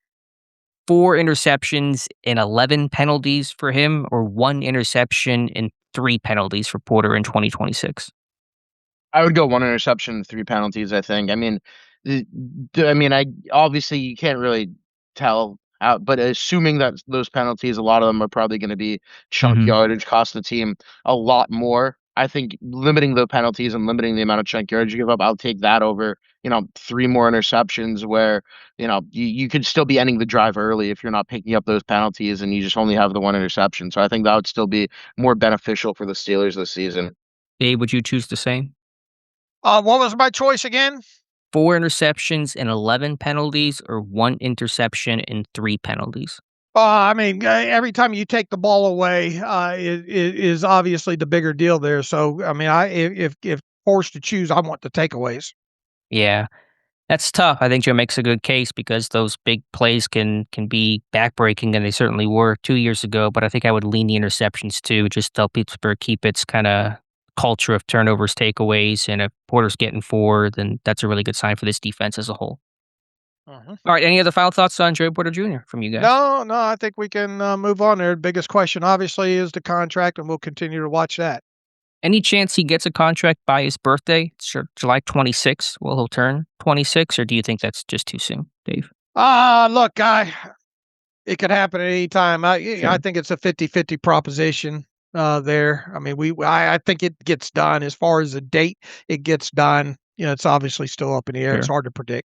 4 interceptions and 11 penalties for him, or 1 interception and 3 penalties for Porter in 2026? I would go 1 interception and 3 penalties, I think. I mean, I obviously you can't really tell out, but assuming that those penalties, a lot of them are probably going to be chunk yardage, cost the team a lot more. I think limiting the penalties and limiting the amount of chunk yardage you give up, I'll take that over, 3 more interceptions where, you could still be ending the drive early if you're not picking up those penalties and you just only have the 1 interception. So I think that would still be more beneficial for the Steelers this season. Dave, would you choose the same? What was my choice again? 4 interceptions and 11 penalties, or 1 interception and 3 penalties? Every time you take the ball away is obviously the bigger deal there. So, if forced to choose, I want the takeaways. Yeah, that's tough. I think Joe makes a good case because those big plays can be backbreaking, and they certainly were 2 years ago. But I think I would lean the interceptions too, just to help Pittsburgh keep its kind of culture of turnovers, takeaways, and if Porter's getting 4, then that's a really good sign for this defense as a whole. All right, any other final thoughts on Joey Porter Jr. from you guys? No, I think we can move on there. The biggest question, obviously, is the contract, and we'll continue to watch that. Any chance he gets a contract by his birthday? Sure, July 26th. Will he turn 26, or do you think that's just too soon, Dave? Look, it could happen at any time. I think it's a 50-50 proposition there. I think it gets done. As far as the date it gets done, it's obviously still up in the air. Sure. It's hard to predict.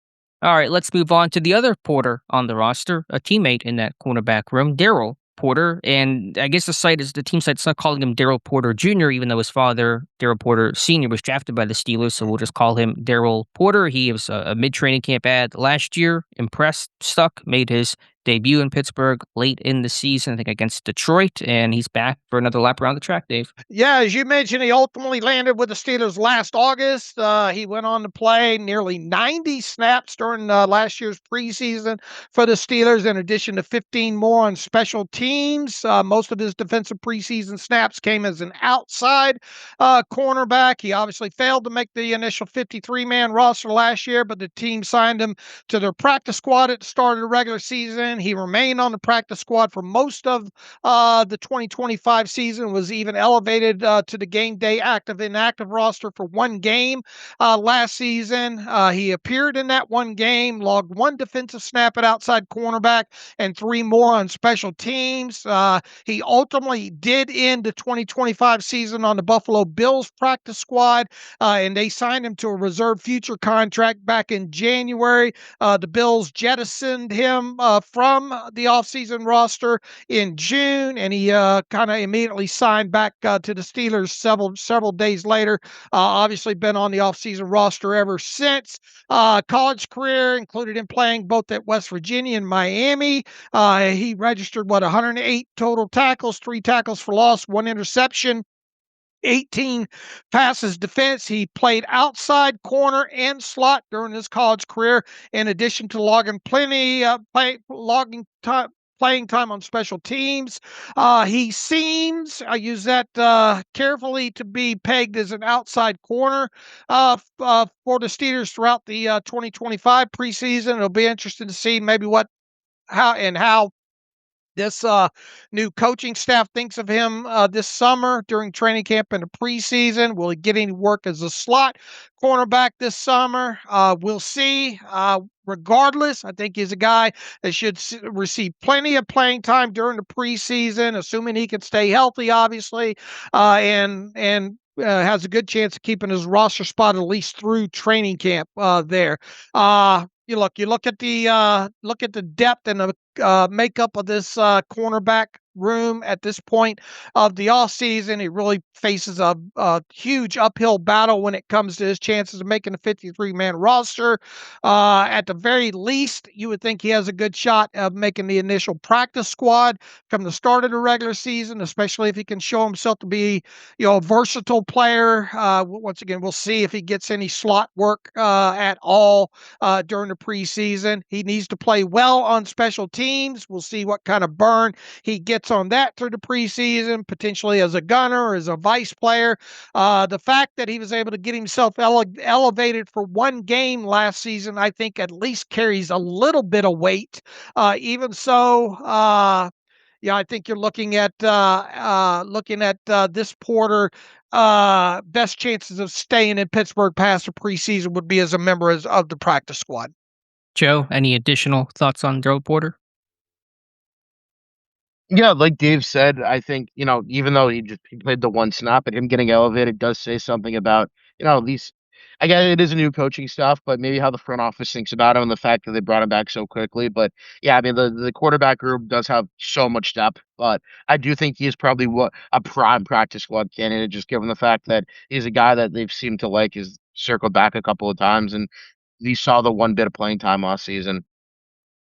All right, let's move on to the other Porter on the roster, a teammate in that cornerback room, Daryl Porter. And I guess the team site's not calling him Daryl Porter Jr., even though his father, Daryl Porter Sr., was drafted by the Steelers. So we'll just call him Daryl Porter. He was a mid-training camp ad last year, impressed, stuck, made his debut in Pittsburgh late in the season, I think against Detroit, and he's back for another lap around the track, Dave. Yeah, as you mentioned, he ultimately landed with the Steelers last August. He went on to play nearly 90 snaps during last year's preseason for the Steelers, in addition to 15 more on special teams. Most of his defensive preseason snaps came as an outside cornerback. He obviously failed to make the initial 53-man roster last year, but the team signed him to their practice squad at the start of the regular season. He remained on the practice squad for most of the 2025 season, was even elevated to the game day active inactive roster for one game last season. He appeared in that one game, logged one defensive snap at outside cornerback and three more on special teams. He ultimately did end the 2025 season on the Buffalo Bills practice squad, and they signed him to a reserve future contract back in January. The Bills jettisoned him from the offseason roster in June, and he kind of immediately signed back to the Steelers several days later. Obviously been on the offseason roster ever since. College career included him playing both at West Virginia and Miami. He registered 108 total tackles, 3 tackles for loss, 1 interception, 18 passes defense. He played outside corner and slot during his college career, in addition to logging playing time on special teams. He seems, I use that carefully, to be pegged as an outside corner for the Steelers throughout the 2025 preseason. It'll be interesting to see maybe how this new coaching staff thinks of him this summer during training camp and the preseason. Will he get any work as a slot cornerback this summer? We'll see. Regardless, I think he's a guy that should receive plenty of playing time during the preseason, assuming he can stay healthy, obviously, and has a good chance of keeping his roster spot at least through training camp there. You look at the depth and the makeup of this cornerback room at this point of the offseason. He really faces a huge uphill battle when it comes to his chances of making a 53-man roster. At the very least, you would think he has a good shot of making the initial practice squad come the start of the regular season, especially if he can show himself to be, a versatile player. Once again, we'll see if he gets any slot work at all during the preseason. He needs to play well on special teams. We'll see what kind of burn he gets on that through the preseason, potentially as a gunner or as a vice player. The fact that he was able to get himself elevated for one game last season, I think at least carries a little bit of weight. Even so, yeah, I think you're looking at this Porter. Best chances of staying in Pittsburgh past the preseason would be as a member of the practice squad. Joe, any additional thoughts on Joe Porter? Yeah, like Dave said, I think, even though he played the one snap, and him getting elevated does say something about, at least, I guess it is a new coaching staff, but maybe how the front office thinks about him and the fact that they brought him back so quickly. But yeah, I mean, the quarterback group does have so much depth, but I do think he is probably a prime practice squad candidate, just given the fact that he's a guy that they've seemed to like, has circled back a couple of times, and he saw the one bit of playing time last season.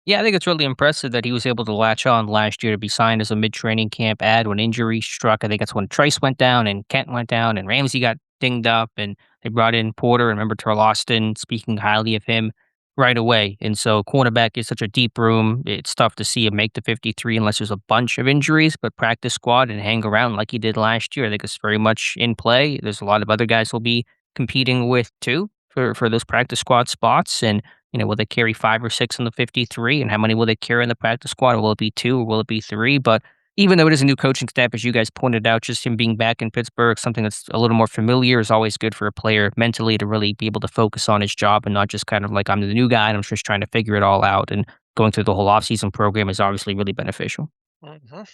Yeah, I think it's really impressive that he was able to latch on last year to be signed as a mid-training camp ad when injury struck. I think that's when Trice went down and Kent went down and Ramsey got dinged up, and they brought in Porter. And remember Austin speaking highly of him right away. And so cornerback is such a deep room. It's tough to see him make the 53 unless there's a bunch of injuries, but practice squad and hang around like he did last year, I think it's very much in play. There's a lot of other guys he'll be competing with too for those practice squad spots. And will they carry 5 or 6 in the 53? And how many will they carry in the practice squad? Or will it be 2 or will it be 3? But even though it is a new coaching staff, as you guys pointed out, just him being back in Pittsburgh, something that's a little more familiar, is always good for a player mentally to really be able to focus on his job and not just kind of like, I'm the new guy and I'm just trying to figure it all out. And going through the whole offseason program is obviously really beneficial. Mhm.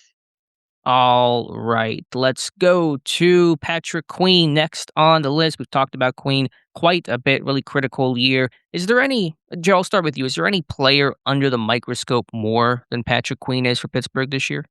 All right, let's go to Patrick Queen next on the list. We've talked about Queen quite a bit, really critical year. Is there any, Joe, I'll start with you. Is there any player under the microscope more than Patrick Queen is for Pittsburgh this year?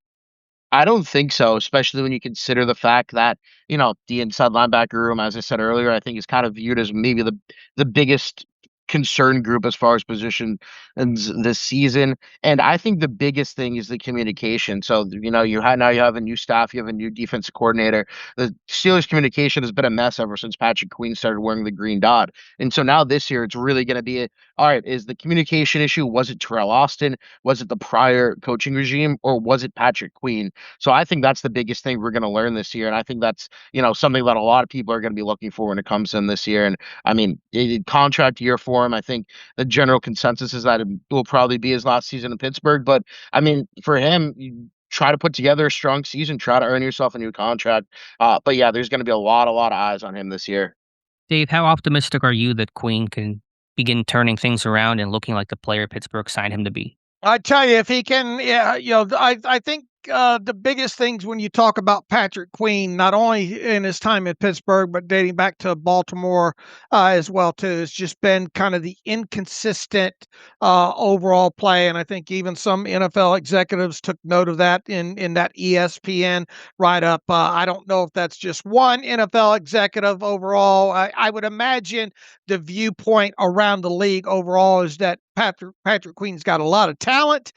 I don't think so, especially when you consider the fact that, the inside linebacker room, as I said earlier, I think is kind of viewed as maybe the biggest concern group as far as position this season. And I think the biggest thing is the communication. So, now you have a new staff, you have a new defensive coordinator. The Steelers' communication has been a mess ever since Patrick Queen started wearing the green dot. And so now this year, it's really going to be, all right, is the communication issue, was it Terrell Austin? Was it the prior coaching regime? Or was it Patrick Queen? So I think that's the biggest thing we're going to learn this year. And I think that's, something that a lot of people are going to be looking for when it comes in this year. And I mean, contract year for him. I think the general consensus is that it will probably be his last season in Pittsburgh. But I mean, for him, you try to put together a strong season, try to earn yourself a new contract. But yeah, there's going to be a lot of eyes on him this year. Dave, how optimistic are you that Queen can begin turning things around and looking like the player Pittsburgh signed him to be? I tell you, if he can, I think the biggest things when you talk about Patrick Queen, not only in his time in Pittsburgh, but dating back to Baltimore as well too, has just been kind of the inconsistent overall play. And I think even some NFL executives took note of that in that ESPN write-up. I don't know if that's just one NFL executive overall. I would imagine the viewpoint around the league overall is that Patrick Queen's got a lot of talent.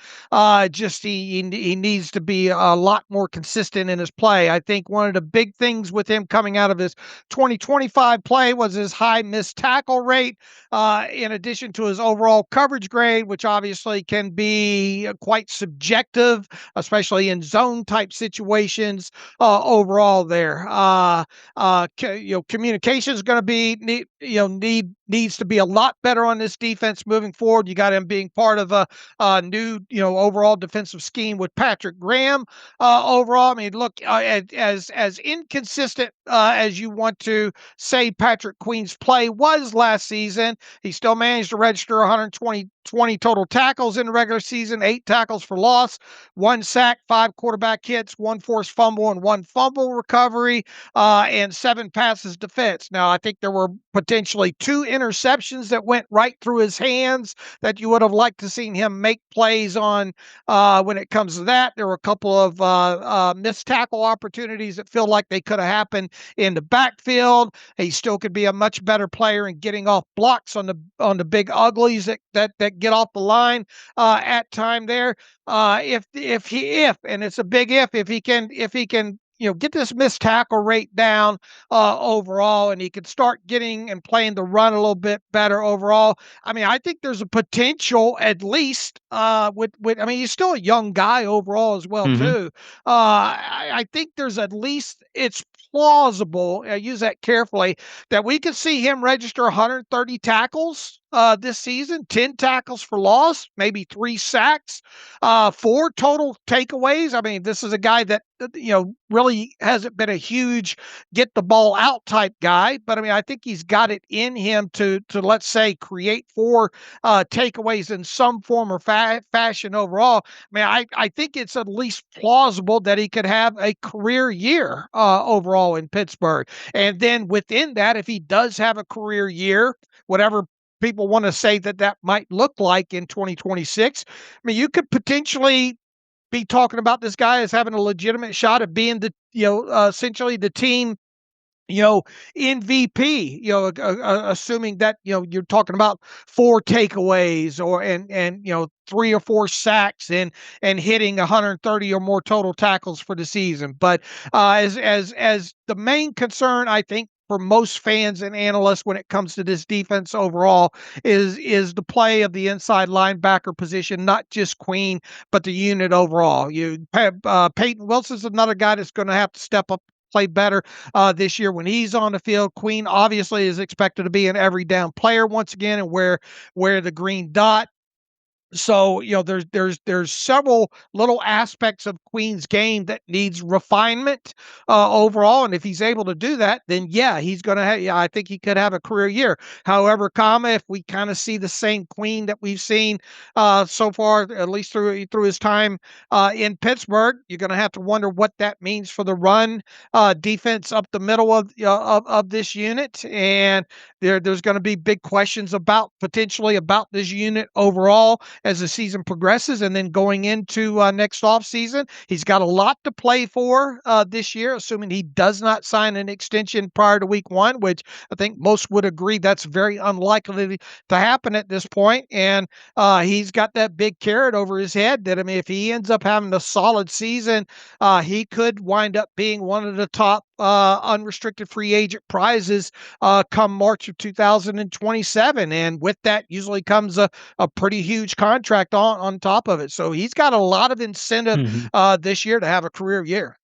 Just he needs to be a lot more consistent in his play. I think one of the big things with him coming out of his 2025 play was his high missed tackle rate, in addition to his overall coverage grade, which obviously can be quite subjective, especially in zone type situations. Overall, there, communication is going to be needs to be a lot better on this defense moving forward. You got him being part of a new, overall defensive scheme with Patrick Graham. Overall, I mean, look, as inconsistent as you want to say Patrick Queen's play was last season, he still managed to register 120 total tackles in the regular season, 8 tackles for loss, 1 sack, 5 quarterback hits, 1 forced fumble, and 1 fumble recovery, and 7 passes defense. Now, I think there were potentially 2 interceptions that went right through his hands that you would have liked to seen him make plays on. When it comes to that, there were a couple of missed tackle opportunities that feel like they could have happened in the backfield. He still could be a much better player in getting off blocks on the big uglies that get off the line at time there. If and it's a big if he can get this missed tackle rate down overall, and he could start getting and playing the run a little bit better overall. I mean, I think there's a potential, at least with I mean, he's still a young guy overall as well too. I think there's at least it's plausible. I use that carefully, that we could see him register 130 tackles this season, 10 tackles for loss, maybe 3 sacks, 4 total takeaways. I mean, this is a guy that really hasn't been a huge get the ball out type guy, but I mean, I think he's got it in him to let's say create 4 takeaways in some form or fashion overall. I mean, I think it's at least plausible that he could have a career year overall in Pittsburgh. And then within that, if he does have a career year, whatever people want to say that might look like in 2026, I mean, you could potentially be talking about this guy as having a legitimate shot at being the, essentially the team, MVP, assuming that, you're talking about 4 takeaways and 3 or 4 sacks and hitting 130 or more total tackles for the season. But as the main concern, I think, for most fans and analysts when it comes to this defense overall is the play of the inside linebacker position, not just Queen, but the unit overall. Peyton Wilson's another guy that's going to have to step up, play better this year when he's on the field. Queen obviously is expected to be an every down player once again and wear the green dot. So, there's several little aspects of Queen's game that needs refinement overall. And if he's able to do that, then yeah, he's going to have, I think he could have a career year. However, if we kind of see the same Queen that we've seen so far, at least through his time in Pittsburgh, you're going to have to wonder what that means for the run defense up the middle of this unit. And there's going to be big questions potentially about this unit overall. as the season progresses, and then going into next offseason. He's got a lot to play for this year, assuming he does not sign an extension prior to week 1, which I think most would agree that's very unlikely to happen at this point. And he's got that big carrot over his head that, I mean, if he ends up having a solid season, he could wind up being one of the top unrestricted free agent prizes come March of 2027. And with that usually comes a pretty huge contract on top of it. So he's got a lot of incentive this year to have a career year.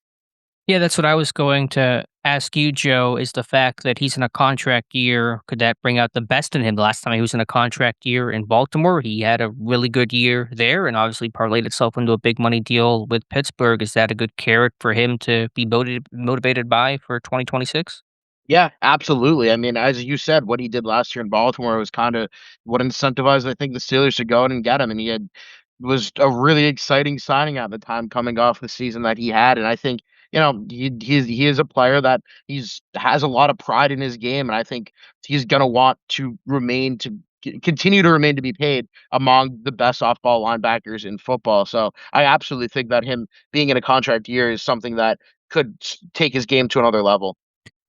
Yeah, that's what I was going to ask you, Joe, is the fact that he's in a contract year. Could that bring out the best in him? The last time he was in a contract year in Baltimore, he had a really good year there and obviously parlayed itself into a big money deal with Pittsburgh. Is that a good carrot for him to be motivated by for 2026? Yeah, absolutely. I mean, as you said, what he did last year in Baltimore was kind of what incentivized, I think, the Steelers to go out and get him. And he was a really exciting signing at the time, coming off the season that he had. And I think, he is a player that has a lot of pride in his game, and I think he's gonna want to continue to remain to be paid among the best off-ball linebackers in football. So I absolutely think that him being in a contract year is something that could take his game to another level.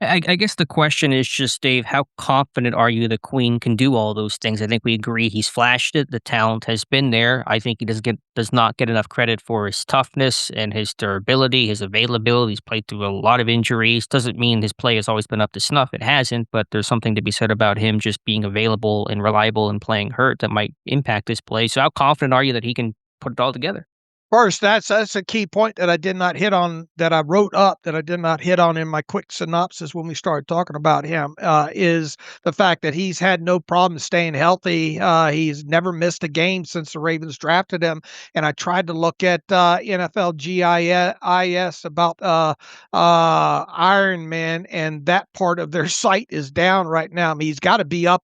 I guess the question is just, Dave, how confident are you that Queen can do all those things? I think we agree he's flashed it. The talent has been there. I think he does not get enough credit for his toughness and his durability, his availability. He's played through a lot of injuries. Doesn't mean his play has always been up to snuff. It hasn't, but there's something to be said about him just being available and reliable and playing hurt that might impact his play. So how confident are you that he can put it all together? First, that's a key point that I did not hit on, that I wrote up, that I did not hit on in my quick synopsis when we started talking about him, is the fact that he's had no problem staying healthy. He's never missed a game since the Ravens drafted him. And I tried to look at NFL GIS about Iron Man, and that part of their site is down right now. I mean, he's got to be up.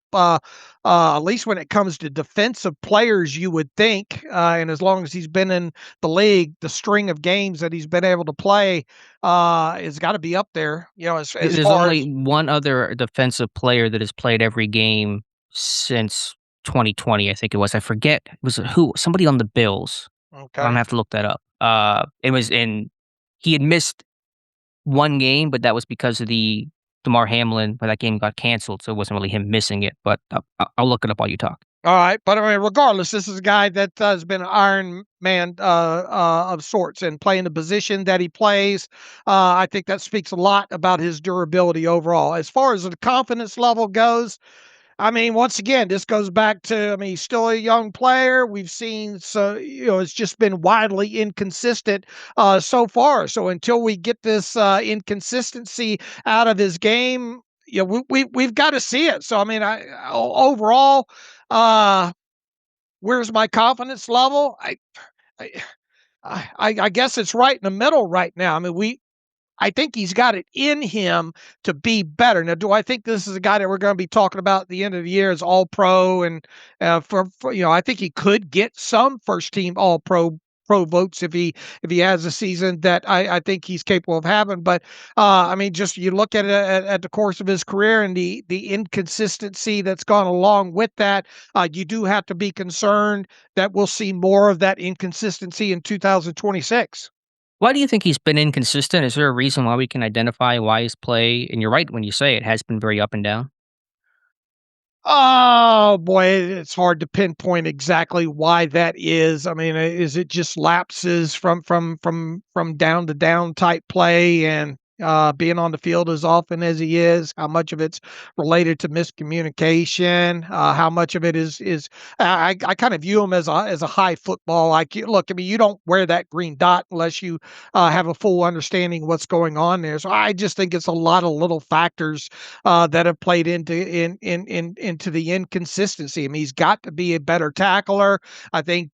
At least when it comes to defensive players, you would think, and as long as he's been in the league, the string of games that he's been able to play has got to be up there. As There's far only as one other defensive player that has played every game since 2020, I think it was. I forget. It was who? Somebody on the Bills. I'm okay. gonna have to look that up. He had missed one game, but that was because of the Damar Hamlin, but that game got canceled, so it wasn't really him missing it. But I'll look it up while you talk. All right, but I mean, regardless, this is a guy that has been an Iron Man of sorts and playing the position that he plays. I think that speaks a lot about his durability overall. As far as the confidence level goes, I mean, once again, this goes back to, I mean, he's still a young player. We've seen, so, it's just been wildly inconsistent so far. So until we get this inconsistency out of his game, we've got to see it. So, I mean, overall, uh, where's my confidence level? I, I guess it's right in the middle right now. I mean, I think he's got it in him to be better. Now, do I think this is a guy that we're going to be talking about at the end of the year as all pro? And I think he could get some first team all pro votes if he has a season that I think he's capable of having. But I mean, just you look at it at the course of his career and the inconsistency that's gone along with that, you do have to be concerned that we'll see more of that inconsistency in 2026. Why do you think he's been inconsistent? Is there a reason why we can identify why his play, and you're right when you say it has been very up and down? Oh boy, it's hard to pinpoint exactly why that is. I mean, is it just lapses from down to down type play and being on the field as often as he is? How much of it's related to miscommunication? How much of it is I kind of view him as a high football IQ. Look, I mean, you don't wear that green dot unless you have a full understanding of what's going on there. So I just think it's a lot of little factors that have played into the inconsistency. I mean, he's got to be a better tackler. I think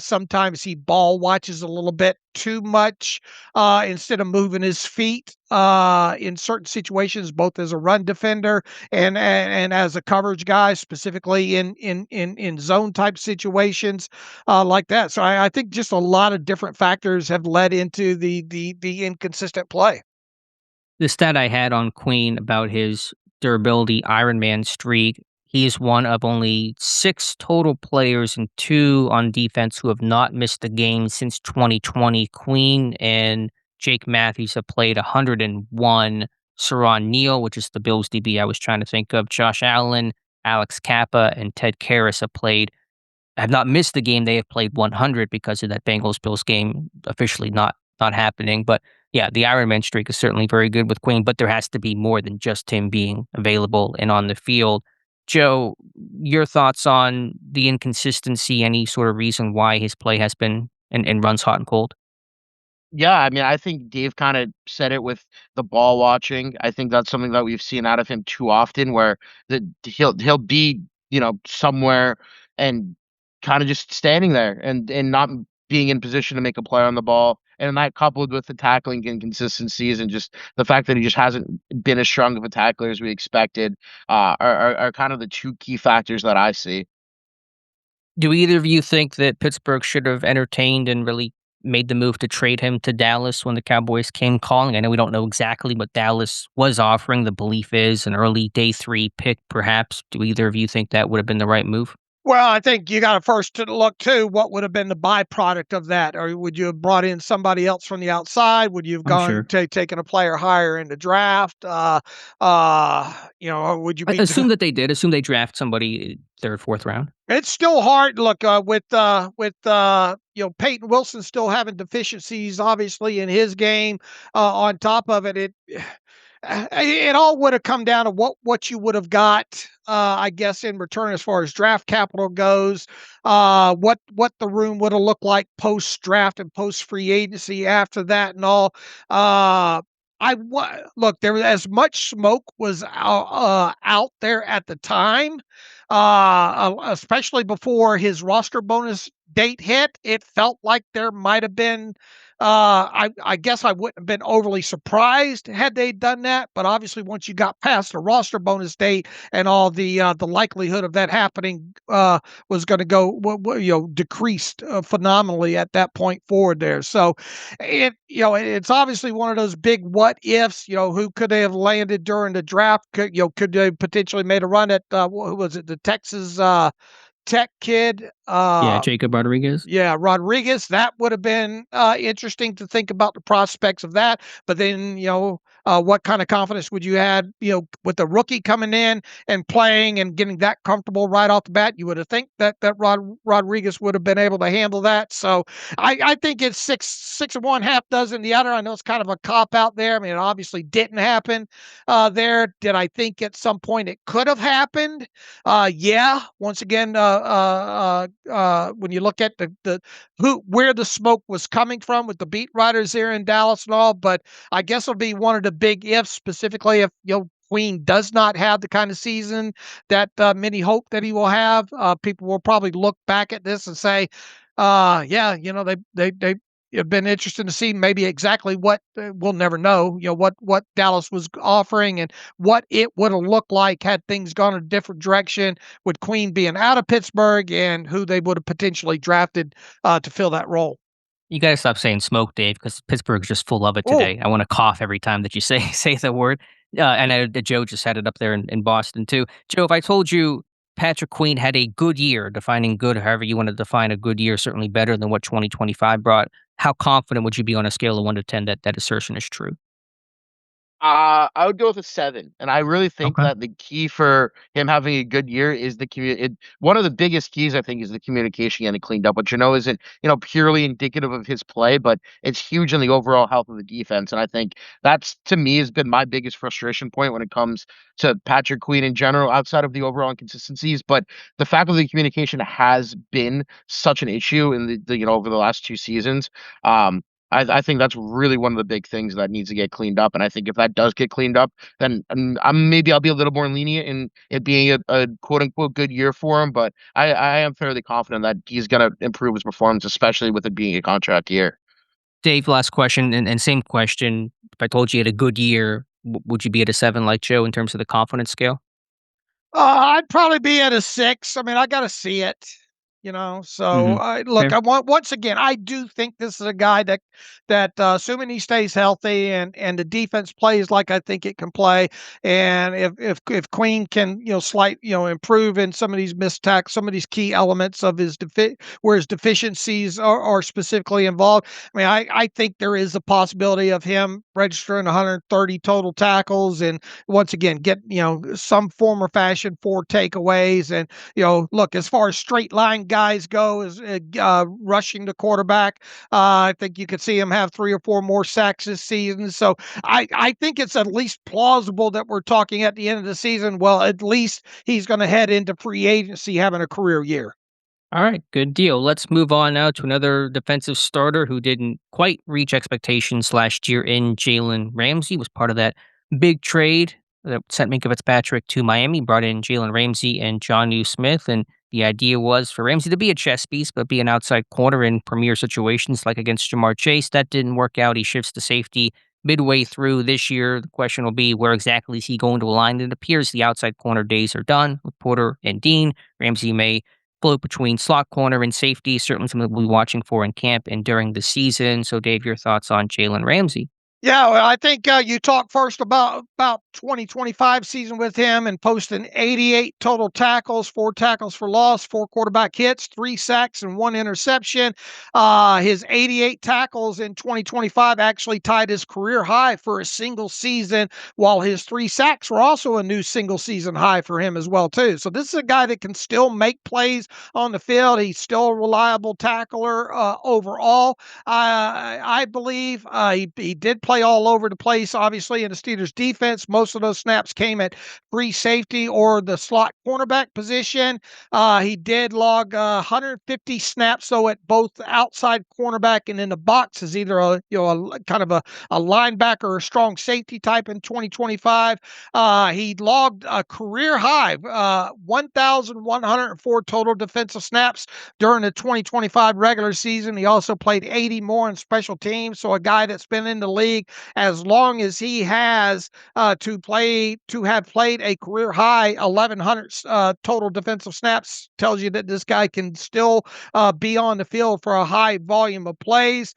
sometimes he ball watches a little bit too much instead of moving his feet in certain situations, both as a run defender and as a coverage guy, specifically in zone type situations like that. So I think just a lot of different factors have led into the inconsistent play. The stat I had on Queen about his durability Iron Man streak, He is one of only 6 total players and 2 on defense who have not missed a game since 2020. Queen and Jake Matthews have played 101. Saron Neal, which is the Bills DB I was trying to think of, Josh Allen, Alex Kappa, and Ted Karras have not missed a game. They have played 100 because of that Bengals-Bills game officially not happening. But yeah, the Iron Man streak is certainly very good with Queen, but there has to be more than just him being available and on the field. Joe, your thoughts on the inconsistency, any sort of reason why his play has been and runs hot and cold? Yeah, I mean, I think Dave kinda said it with the ball watching. I think that's something that we've seen out of him too often where he'll be, somewhere and kinda just standing there and not being in position to make a play on the ball. And that coupled with the tackling inconsistencies and just the fact that he just hasn't been as strong of a tackler as we expected, are kind of the 2 key factors that I see. Do either of you think that Pittsburgh should have entertained and really made the move to trade him to Dallas when the Cowboys came calling? I know we don't know exactly what Dallas was offering. The belief is an early day 3 pick, perhaps. Do either of you think that would have been the right move? Well, I think you got to first to look too. What would have been the byproduct of that? Or would you have brought in somebody else from the outside? Would you have I'm gone sure. taken a player higher in the draft? Or would you be? Assume that they did. Assume they draft somebody 3rd, 4th round. It's still hard. Look, Peyton Wilson still having deficiencies, obviously in his game. On top of it, it all would have come down to what you would have got, I guess, in return as far as draft capital goes. What the room would have looked like post draft and post free agency after that and all. Look, there was as much smoke was out there at the time, especially before his roster bonus date hit. It felt like there might have been. I guess I wouldn't have been overly surprised had they done that, but obviously once you got past the roster bonus date and all the likelihood of that happening was going to go decreased phenomenally at that point forward there. So it's obviously one of those big what ifs. Who could they have landed during the draft? Could they potentially made a run at who was it, the Texas Tech kid? Yeah, Jacob Rodriguez. Yeah, Rodriguez. That would have been interesting to think about the prospects of that. But then, what kind of confidence would you had, with the rookie coming in and playing and getting that comfortable right off the bat? You would have think that Rodriguez would have been able to handle that. So I think it's six of one, half dozen the other. I know it's kind of a cop out there. I mean, it obviously didn't happen there. Did I think at some point it could have happened? Yeah. Once again, when you look at where the smoke was coming from with the beat writers there in Dallas and all, but I guess it'll be one of the big ifs, specifically if Queen does not have the kind of season that many hope that he will have. People will probably look back at this and say, yeah, they have been interested to see maybe exactly what we'll never know, what Dallas was offering and what it would have looked like had things gone a different direction with Queen being out of Pittsburgh and who they would have potentially drafted to fill that role. You gotta stop saying smoke, Dave, because Pittsburgh's just full of it Oh, today. I wanna cough every time that you say say the word. And I know that Joe just had it up there in Boston too. Joe, if I told you Patrick Queen had a good year, defining good however you wanna define a good year, certainly better than what 2025 brought, how confident would you be on a scale of 1 to 10 that that assertion is true? I would go with a 7, and I really think Okay. that the key for him having a good year is the one of the biggest keys, I think, is the communication getting cleaned up, which isn't, purely indicative of his play, but it's huge in the overall health of the defense, and I think that's, to me, has been my biggest frustration point when it comes to Patrick Queen in general, outside of the overall inconsistencies, but the fact that the communication has been such an issue in over the last 2 seasons. I think that's really one of the big things that needs to get cleaned up, and I think if that does get cleaned up, then maybe I'll be a little more lenient in it being a quote unquote good year for him. But I am fairly confident that he's going to improve his performance, especially with it being a contract year. Dave, last question and same question. If I told you you had a good year, would you be at a 7 like Joe in terms of the confidence scale? I'd probably be at a 6. I mean, I got to see it. So Mhm. look, Okay. once again, I do think this is a guy that assuming he stays healthy and the defense plays like I think it can play, and if Queen can improve in some of these missed tackles, some of these key elements of where his deficiencies are specifically involved. I mean, I think there is a possibility of him registering 130 total tackles and once again get some form or fashion 4 takeaways. And look, as far as straight line guys go, as rushing the quarterback, I think you could see him have 3 or 4 more sacks this season. So I think it's at least plausible that we're talking at the end of the season. Well, at least he's going to head into free agency having a career year. All right, good deal. Let's move on now to another defensive starter who didn't quite reach expectations last year in Jalen Ramsey. Was part of that big trade that sent Minka Fitzpatrick to Miami, brought in Jalen Ramsey and Jonnu Smith. And the idea was for Ramsey to be a chess piece, but be an outside corner in premier situations like against Jamar Chase. That didn't work out. He shifts to safety midway through this year. The question will be where exactly is he going to align? It appears the outside corner days are done with Porter and Dean. Ramsey may float between slot corner and safety, certainly something we'll be watching for in camp and during the season. So, Dave, your thoughts on Jalen Ramsey? Yeah, well, I think you talked first about 2025 season with him and posting 88 total tackles, 4 tackles for loss, 4 quarterback hits, 3 sacks, and 1 interception. His 88 tackles in 2025 actually tied his career high for a single season, while his 3 sacks were also a new single season high for him as well too. So this is a guy that can still make plays on the field. He's still a reliable tackler overall. I believe he did play all over the place, obviously, in the Steelers defense. Most of those snaps came at free safety or the slot cornerback position. He did log 150 snaps, though, at both outside cornerback and in the box as either a kind of a linebacker or a strong safety type in 2025. He logged a career high 1,104 total defensive snaps during the 2025 regular season. He also played 80 more in special teams. So a guy that's been in the league as long as he has to have played a career high 1,100 total defensive snaps tells you that this guy can still be on the field for a high volume of plays.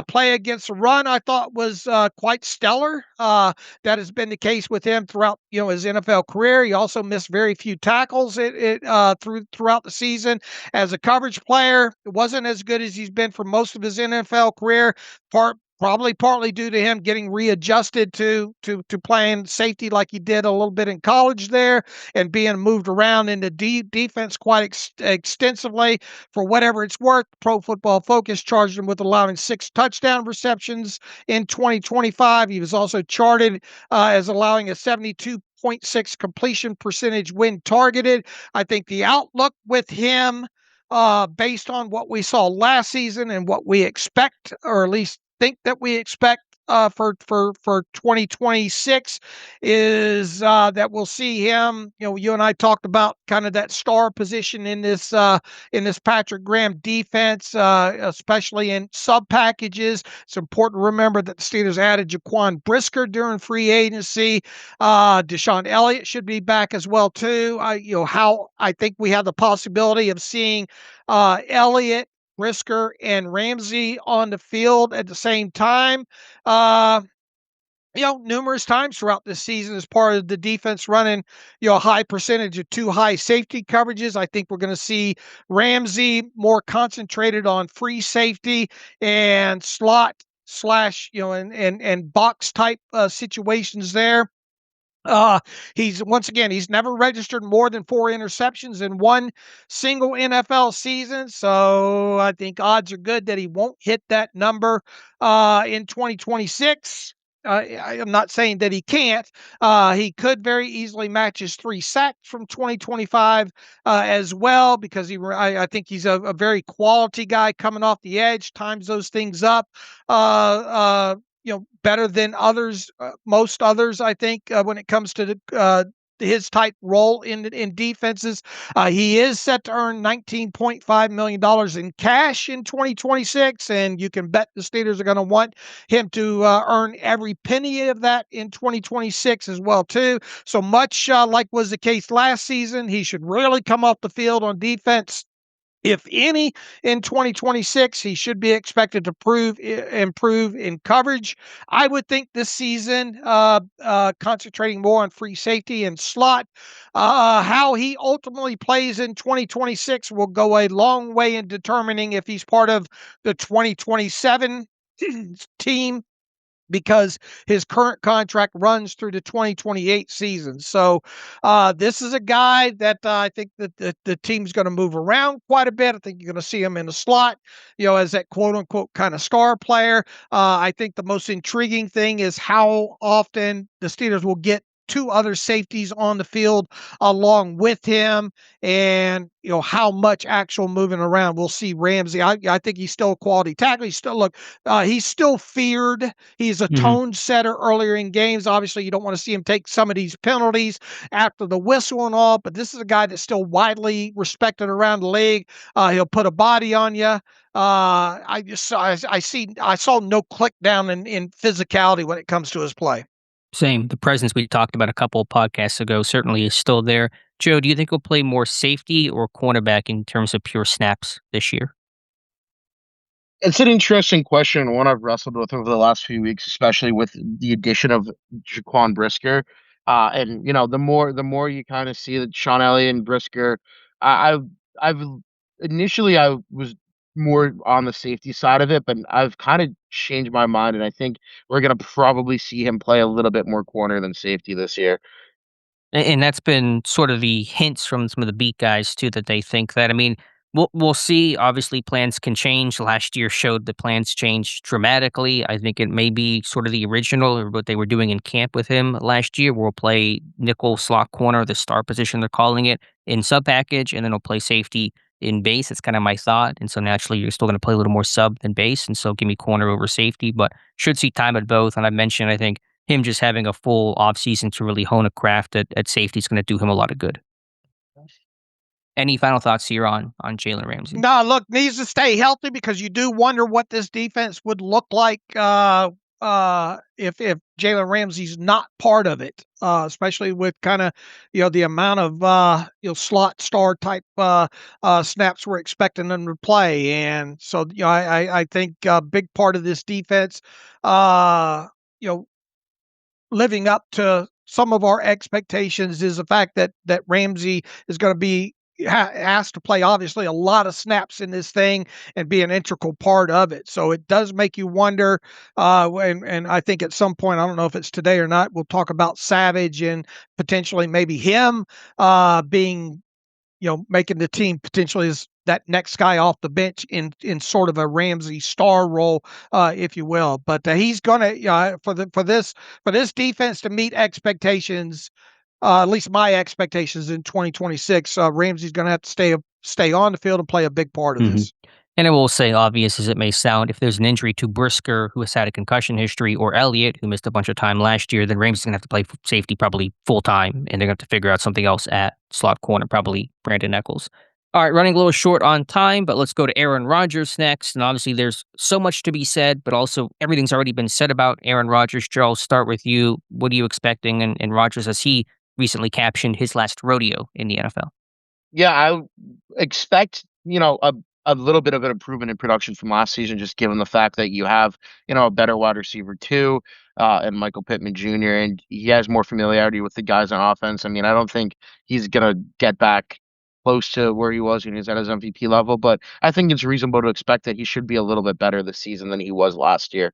Play against the run, I thought was quite stellar. That has been the case with him throughout his NFL career. He also missed very few tackles throughout the season. As a coverage player, it wasn't as good as he's been for most of his NFL career. Probably partly due to him getting readjusted to playing safety like he did a little bit in college there and being moved around in the defense quite extensively. For whatever it's worth, Pro Football Focus charged him with allowing 6 touchdown receptions in 2025. He was also charted as allowing a 72.6 completion percentage when targeted. I think the outlook with him, based on what we saw last season and what we expect, or at least think that we expect for 2026, is that we'll see him. You and I talked about kind of that star position in this Patrick Graham defense, especially in sub packages. It's important to remember that the Steelers added Jaquan Brisker during free agency. Deshaun Elliott should be back as well too. How I think we have the possibility of seeing Elliott, Brisker, and Ramsey on the field at the same time. Uh, numerous times throughout this season as part of the defense running, a high percentage of 2 high safety coverages. I think we're going to see Ramsey more concentrated on free safety and slot slash, and box type situations there. He's never registered more than 4 interceptions in one single NFL season. So I think odds are good that he won't hit that number in 2026. I'm not saying that he can't. He could very easily match his 3 sacks from 2025 as well, because I think he's a very quality guy coming off the edge, times those things up. Better than others, most others, I think, when it comes to his type role in defenses. He is set to earn $19.5 million in cash in 2026, and you can bet the Steelers are going to want him to earn every penny of that in 2026 as well too. So much like was the case last season, he should really come off the field on defense if any, in 2026. He should be expected to improve in coverage. I would think this season, concentrating more on free safety and slot. How he ultimately plays in 2026 will go a long way in determining if he's part of the 2027 team, because his current contract runs through the 2028 season. So this is a guy that I think that the team's going to move around quite a bit. I think you're going to see him in the slot, as that quote unquote kind of star player. I think the most intriguing thing is how often the Steelers will get two other safeties on the field along with him, and how much actual moving around we'll see Ramsey. I think he's still a quality tackle. He's still feared. He's a tone setter earlier in games. Obviously, you don't want to see him take some of these penalties after the whistle and all, but this is a guy that's still widely respected around the league. He'll put a body on you. I saw no click down in physicality when it comes to his play. Same. The presence we talked about a couple of podcasts ago certainly is still there. Joe, do you think he'll play more safety or cornerback in terms of pure snaps this year? It's an interesting question, one I've wrestled with over the last few weeks, especially with the addition of Jaquan Brisker. And the more you kind of see that Sean Elliott and Brisker, I've initially I was more on the safety side of it, but I've kind of changed my mind, and I think we're gonna probably see him play a little bit more corner than safety this year. And that's been sort of the hints from some of the beat guys too, that they think that. I mean, we'll see. Obviously, plans can change. Last year showed the plans changed dramatically. I think it may be sort of the original or what they were doing in camp with him last year. We'll play nickel slot corner, the star position they're calling it, in sub package, and then he'll play safety in base. That's kind of my thought. And so naturally, you're still going to play a little more sub than base, and so give me corner over safety, but should see time at both. And I mentioned, I think him just having a full offseason to really hone a craft at safety is going to do him a lot of good. Any final thoughts here on Jalen Ramsey? No, look, needs to stay healthy, because you do wonder what this defense would look like if Jalen Ramsey's not part of it, especially with kind of the amount of slot star type snaps we're expecting them to play. And so I think a big part of this defense, living up to some of our expectations, is the fact that Ramsey is going to be asked to play obviously a lot of snaps in this thing and be an integral part of it. So it does make you wonder. And I think at some point, I don't know if it's today or not, we'll talk about Savage and potentially maybe him being, making the team potentially as that next guy off the bench in sort of a Ramsey star role, if you will. But he's gonna for this defense to meet expectations, at least my expectations in 2026. Ramsey's going to have to stay on the field and play a big part of this. And I will say, obvious as it may sound, if there's an injury to Brisker, who has had a concussion history, or Elliott, who missed a bunch of time last year, then Ramsey's going to have to play safety probably full time, and they're going to have to figure out something else at slot corner, probably Brandon Eccles. All right, running a little short on time, but let's go to Aaron Rodgers next. And obviously, there's so much to be said, but also everything's already been said about Aaron Rodgers. Joe, I'll start with you. What are you expecting in Rodgers as he recently captioned his last rodeo in the NFL? Yeah, I expect, a little bit of an improvement in production from last season, just given the fact that you have, a better wide receiver too, and Michael Pittman Jr., and he has more familiarity with the guys on offense. I mean, I don't think he's going to get back close to where he was when he was at his MVP level, but I think it's reasonable to expect that he should be a little bit better this season than he was last year.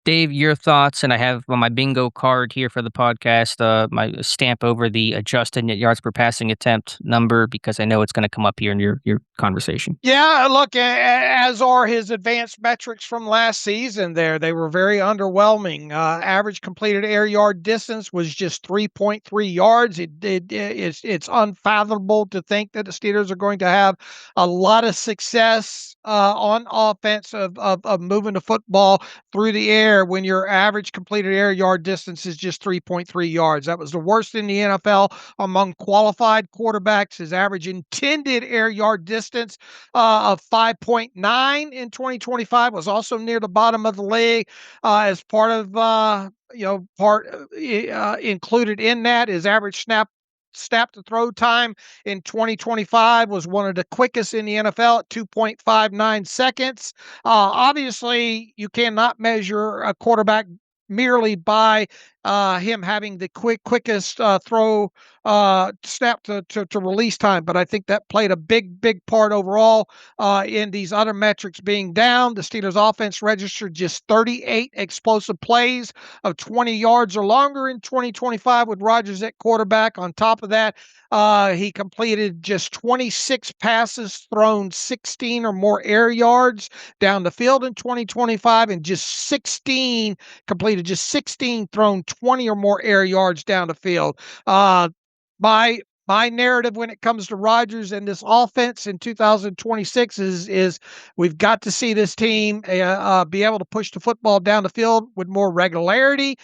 Dave, your thoughts, and I have on my bingo card here for the podcast, my stamp over the adjusted net yards per passing attempt number, because I know it's going to come up here in your conversation. Yeah, look, as are his advanced metrics from last season there. They were very underwhelming. Average completed air yard distance was just 3.3 yards. It's unfathomable to think that the Steelers are going to have a lot of success on offense of moving the football through the air when your average completed air yard distance is just 3.3 yards. That was the worst in the NFL among qualified quarterbacks. His average intended air yard distance of 5.9 in 2025 was also near the bottom of the league. As part of included in that is average snap snap to throw time in 2025 was one of the quickest in the NFL at 2.59 seconds. Obviously, you cannot measure a quarterback merely by him having the quickest throw snap to release time, but I think that played a big part overall in these other metrics being down. The Steelers offense registered just 38 explosive plays of 20 yards or longer in 2025 with Rodgers at quarterback. On top of that, he completed just 26 passes, thrown 16 or more air yards down the field in 2025, and completed just 16, thrown 20 or more air yards down the field. My narrative when it comes to Rodgers and this offense in 2026 is we've got to see this team be able to push the football down the field with more regularity.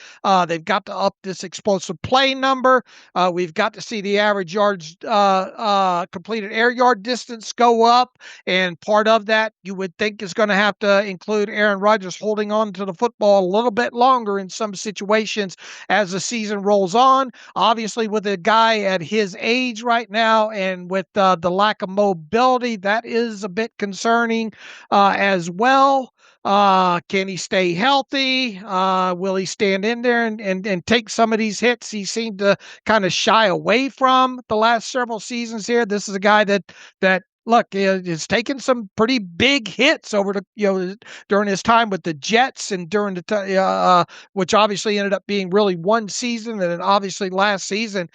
They've got to up this explosive play number. We've got to see the average yards completed air yard distance go up, and part of that you would think is going to have to include Aaron Rodgers holding on to the football a little bit longer in some situations as the season rolls on. Obviously, with a guy at his age right now and with the lack of mobility, that is a bit concerning as well. Can he stay healthy? Will he stand in there and take some of these hits he seemed to kind of shy away from the last several seasons here? This is a guy that look, has taken some pretty big hits over the during his time with the Jets and during the which obviously ended up being really one season and then obviously last season.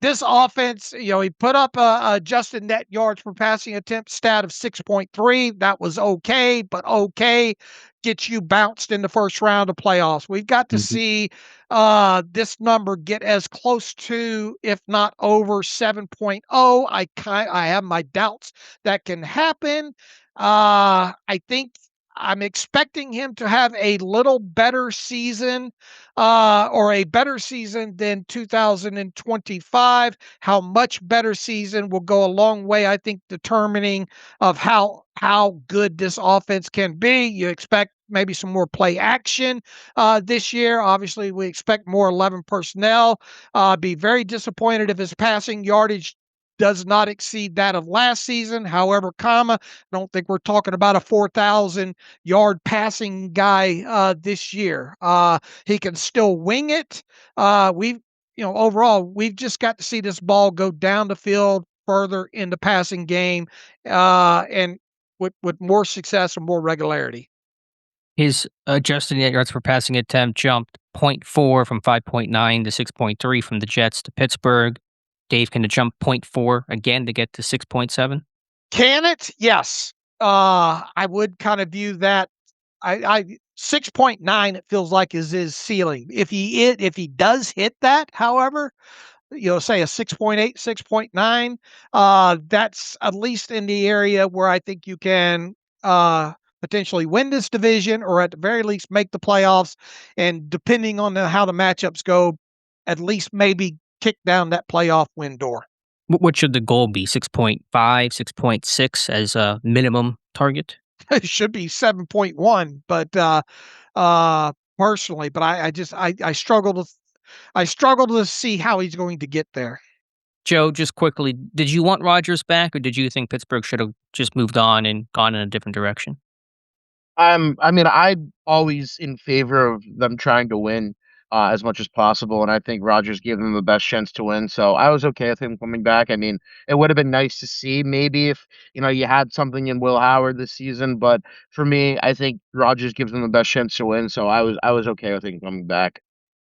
This offense, he put up a adjusted net yards per passing attempt stat of 6.3. That was okay, but okay gets you bounced in the first round of playoffs. We've got to see this number get as close to, if not over 7.0. I have my doubts that can happen. I think I'm expecting him to have a little better season or a better season than 2025. How much better season will go a long way, I think, determining of how good this offense can be. You expect maybe some more play action this year. Obviously, we expect more 11 personnel. Be very disappointed if his passing yardage does not exceed that of last season. However, I don't think we're talking about a 4,000 yard passing guy this year. He can still wing it. Overall, we've just got to see this ball go down the field further in the passing game, and with more success and more regularity. His adjusted net yards per passing attempt jumped 0.4 from 5.9 to 6.3 from the Jets to Pittsburgh. Dave, can it jump 0.4 again to get to 6.7? Can it? Yes. I would kind of view that. I 6.9 it feels like is his ceiling. If he does hit that, however, say a 6.8, 6.9, that's at least in the area where I think you can potentially win this division or at the very least make the playoffs, and depending on how the matchups go, at least maybe kick down that playoff win door. What should the goal be? 6.5, 6.6 as a minimum target? It should be 7.1, but personally, but I struggle to see how he's going to get there. Joe, just quickly, did you want Rodgers back, or did you think Pittsburgh should have just moved on and gone in a different direction? I'm always in favor of them trying to win as much as possible, and I think Rodgers gave them the best chance to win. So I was okay with him coming back. I mean, it would have been nice to see maybe if you had something in Will Howard this season, but for me, I think Rodgers gives them the best chance to win. So I was okay with him coming back.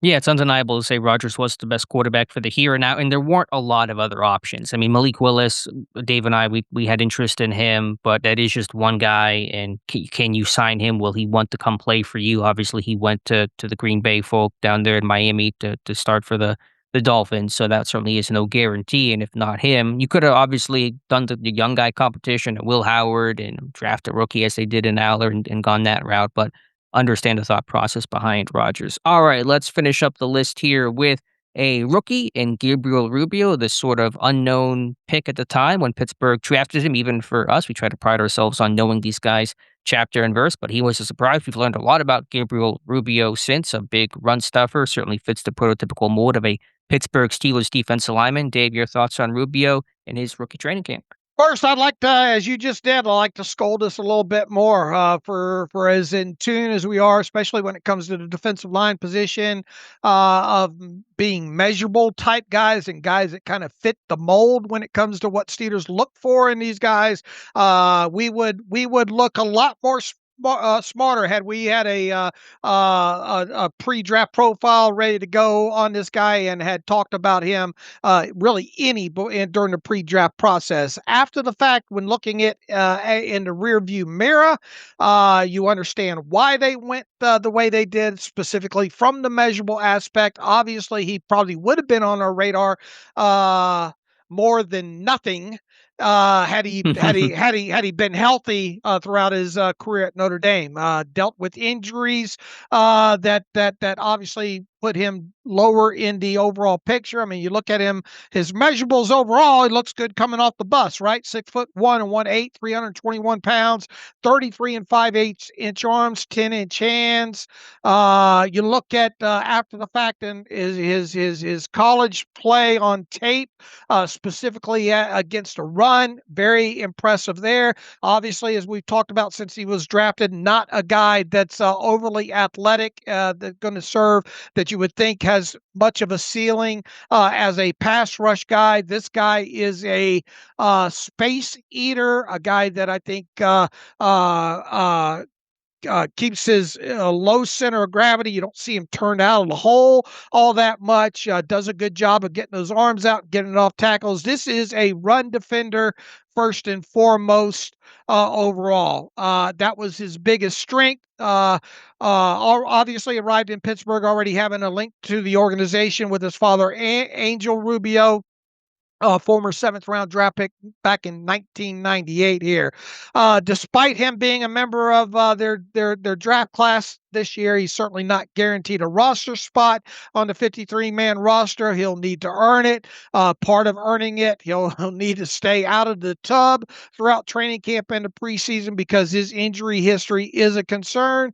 Yeah, it's undeniable to say Rodgers was the best quarterback for the here and now, and there weren't a lot of other options. I mean, Malik Willis, Dave and I, we had interest in him, but that is just one guy, and can you sign him? Will he want to come play for you? Obviously, he went to the Green Bay folk down there in Miami to start for the Dolphins, so that certainly is no guarantee, and if not him, you could have obviously done the young guy competition at Will Howard and draft a rookie as they did in Aller and gone that route, but understand the thought process behind Rodgers. All right, let's finish up the list here with a rookie in Gabriel Rubio, the sort of unknown pick at the time when Pittsburgh drafted him. Even for us, we try to pride ourselves on knowing these guys chapter and verse, but he was a surprise. We've learned a lot about Gabriel Rubio since, a big run stuffer, certainly fits the prototypical mold of a Pittsburgh Steelers defensive lineman. Dave, your thoughts on Rubio in his rookie training camp? First, I'd like to, as you just did, I'd like to scold us a little bit more for as in tune as we are, especially when it comes to the defensive line position, of being measurable type guys and guys that kind of fit the mold when it comes to what Steelers look for in these guys. We would look a lot more smarter had we had a pre-draft profile ready to go on this guy and had talked about him really during the pre-draft process. After the fact, when looking at in the rear view mirror, you understand why they went the way they did, specifically from the measurable aspect. Obviously, he probably would have been on our radar more than nothing had he been healthy throughout his career at Notre Dame. Dealt with injuries that obviously put him lower in the overall picture. I mean, you look at him, his measurables overall, he looks good coming off the bus, right? 6'1" and 1/8, 321 pounds, 33 and 5/8 inch arms, 10-inch hands. You look at after the fact and his college play on tape, specifically against a run, very impressive there. Obviously, as we've talked about since he was drafted, not a guy that's overly athletic, that's going to serve that you would think has much of a ceiling as a pass rush guy. This guy is a space eater, a guy that I think keeps his low center of gravity. You don't see him turned out of the hole all that much. Does a good job of getting those arms out, getting it off tackles. This is a run defender first and foremost overall. That was his biggest strength. Obviously arrived in Pittsburgh already having a link to the organization with his father, Angel Rubio, former seventh round draft pick back in 1998 here. Despite him being a member of their draft class this year, he's certainly not guaranteed a roster spot on the 53-man roster. He'll need to earn it. Part of earning it, he'll need to stay out of the tub throughout training camp and the preseason because his injury history is a concern.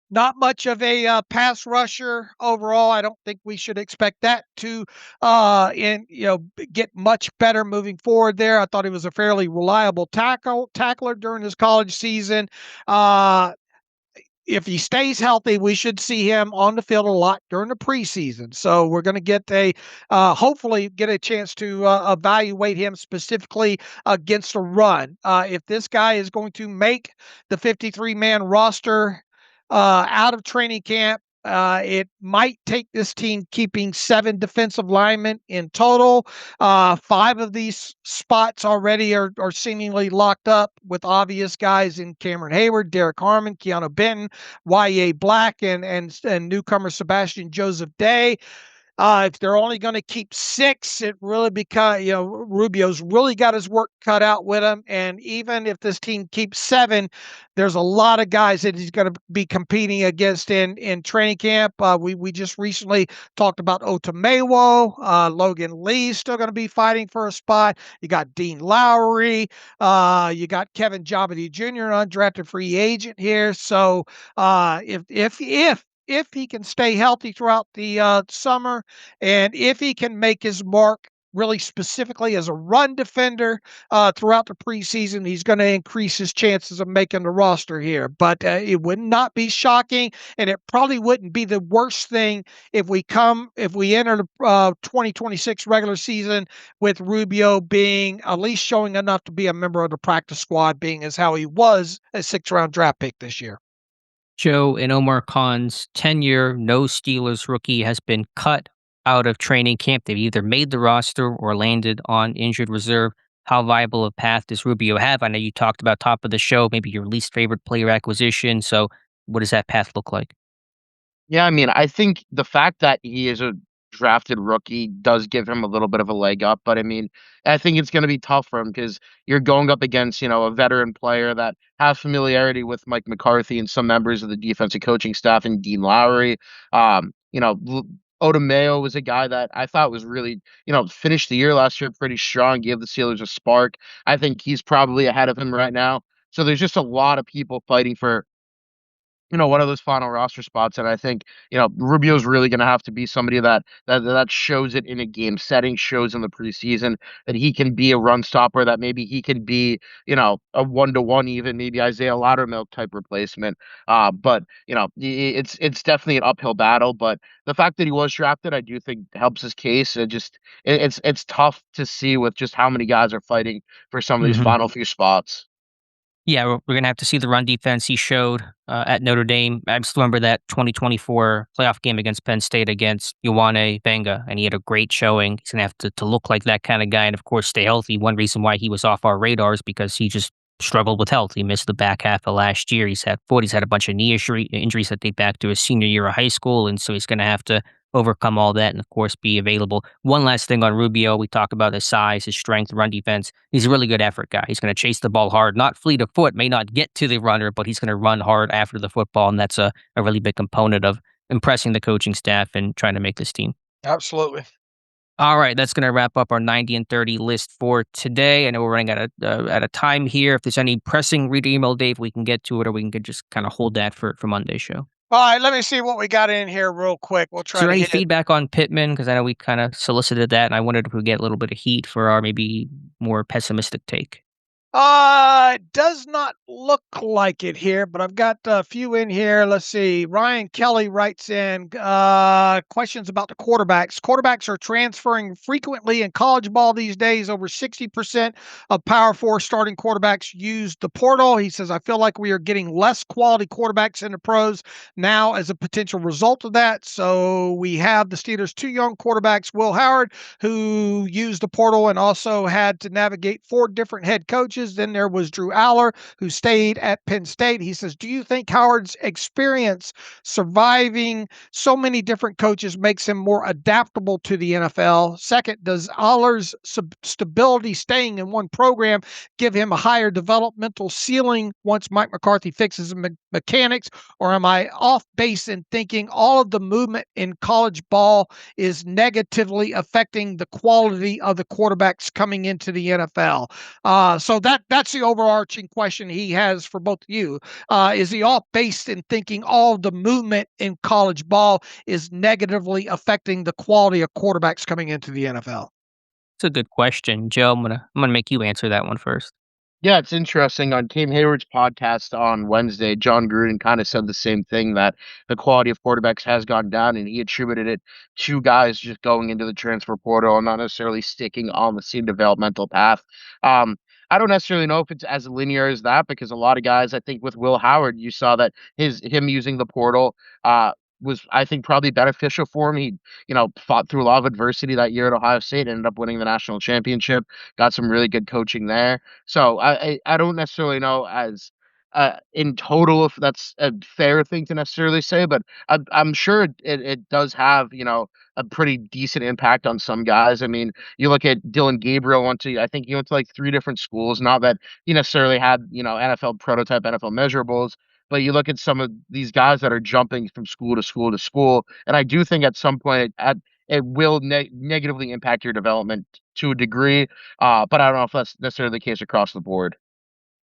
Not much of a pass rusher overall. I don't think we should expect that to get much better moving forward there. I thought he was a fairly reliable tackler during his college season. If he stays healthy, we should see him on the field a lot during the preseason. So we're going to get hopefully get a chance to evaluate him specifically against a run. If this guy is going to make the 53-man roster out of training camp, it might take this team keeping 7 defensive linemen in total. 5 of these spots already are seemingly locked up with obvious guys in Cameron Hayward, Derek Harmon, Keanu Benton, Y.A. Black, and newcomer Sebastian Joseph Day. If they're only going to keep 6, it really Rubio's really got his work cut out with him. And even if this team keeps 7, there's a lot of guys that he's going to be competing against in training camp. We just recently talked about Otomewo. Logan Lee's still going to be fighting for a spot. You got Dean Lowry. You got Kevin Jabity Jr., an undrafted free agent here. So if he can stay healthy throughout the summer, and if he can make his mark really specifically as a run defender throughout the preseason, he's going to increase his chances of making the roster here. But it would not be shocking, and it probably wouldn't be the worst thing if we enter the 2026 regular season with Rubio being at least showing enough to be a member of the practice squad, being as how he was a 6th-round draft pick this year. Joe, in Omar Khan's tenure, no Steelers rookie has been cut out of training camp. They've either made the roster or landed on injured reserve. How viable a path does Rubio have? I know you talked about top of the show, maybe your least favorite player acquisition. So what does that path look like? Yeah, I mean, I think the fact that he is a drafted rookie does give him a little bit of a leg up, but I mean, I think it's going to be tough for him because you're going up against, a veteran player that has familiarity with Mike McCarthy and some members of the defensive coaching staff and Dean Lowry. Otomeo was a guy that I thought was really, finished the year last year pretty strong, gave the Steelers a spark. I think he's probably ahead of him right now. So there's just a lot of people fighting for one of those final roster spots. And I think, Rubio's really going to have to be somebody that shows it in a game setting, shows in the preseason that he can be a run stopper, that maybe he can be, a 1-to-1, even maybe Isaiah Loudermilk type replacement. But it's definitely an uphill battle. But the fact that he was drafted, I do think helps his case. It's tough to see with just how many guys are fighting for some of these final few spots. Yeah, we're going to have to see the run defense he showed at Notre Dame. I just remember that 2024 playoff game against Penn State against Ioane Benga, and he had a great showing. He's going to have to look like that kind of guy and, of course, stay healthy. One reason why he was off our radars because he just struggled with health. He missed the back half of last year. He's had a bunch of knee injuries that date back to his senior year of high school, and so he's going to have to overcome all that and, of course, be available. One last thing on Rubio. We talk about his size, his strength, run defense. He's a really good effort guy. He's going to chase the ball hard, not fleet of foot, may not get to the runner, but he's going to run hard after the football, and that's a really big component of impressing the coaching staff and trying to make this team. Absolutely. All right, that's going to wrap up our 90 and 30 list for today. I know we're running out of time here. If there's any pressing reader email, Dave, we can get to it, or we can just kind of hold that for Monday's show. All right, let me see what we got in here real quick. We'll try. Is there to any hit feedback on Pittman? Because I know we kind of solicited that, and I wondered if we get a little bit of heat for our maybe more pessimistic take. It does not look like it here, but I've got a few in here. Let's see. Ryan Kelly writes in questions about the quarterbacks. Quarterbacks are transferring frequently in college ball these days. Over 60% of Power 4 starting quarterbacks use the portal. He says, I feel like we are getting less quality quarterbacks in the pros now as a potential result of that. So we have the Steelers' two young quarterbacks, Will Howard, who used the portal and also had to navigate 4 different head coaches. Then there was Drew Aller, who stayed at Penn State. He says, do you think Howard's experience surviving so many different coaches makes him more adaptable to the NFL? Second, does Aller's stability staying in one program give him a higher developmental ceiling once Mike McCarthy fixes mechanics? Or am I off base in thinking all of the movement in college ball is negatively affecting the quality of the quarterbacks coming into the NFL? So that's the overarching question he has for both of you. Is he off base in thinking all the movement in college ball is negatively affecting the quality of quarterbacks coming into the NFL? It's a good question, Joe. I'm gonna make you answer that one first. Yeah, it's interesting. On Cam Hayward's podcast on Wednesday, John Gruden kind of said the same thing, that the quality of quarterbacks has gone down, and he attributed it to guys just going into the transfer portal and not necessarily sticking on the same developmental path. I don't necessarily know if it's as linear as that, because a lot of guys, I think with Will Howard, you saw that him using the portal was, I think, probably beneficial for him. He, fought through a lot of adversity that year at Ohio State, ended up winning the national championship, got some really good coaching there. So I don't necessarily know as in total if that's a fair thing to necessarily say, but I'm sure it does have, a pretty decent impact on some guys. I mean, you look at Dylan Gabriel I think he went to like 3 different schools. Not that he necessarily had, NFL prototype NFL measurables, but you look at some of these guys that are jumping from school to school to school, and I do think at some point it will negatively impact your development to a degree. But I don't know if that's necessarily the case across the board.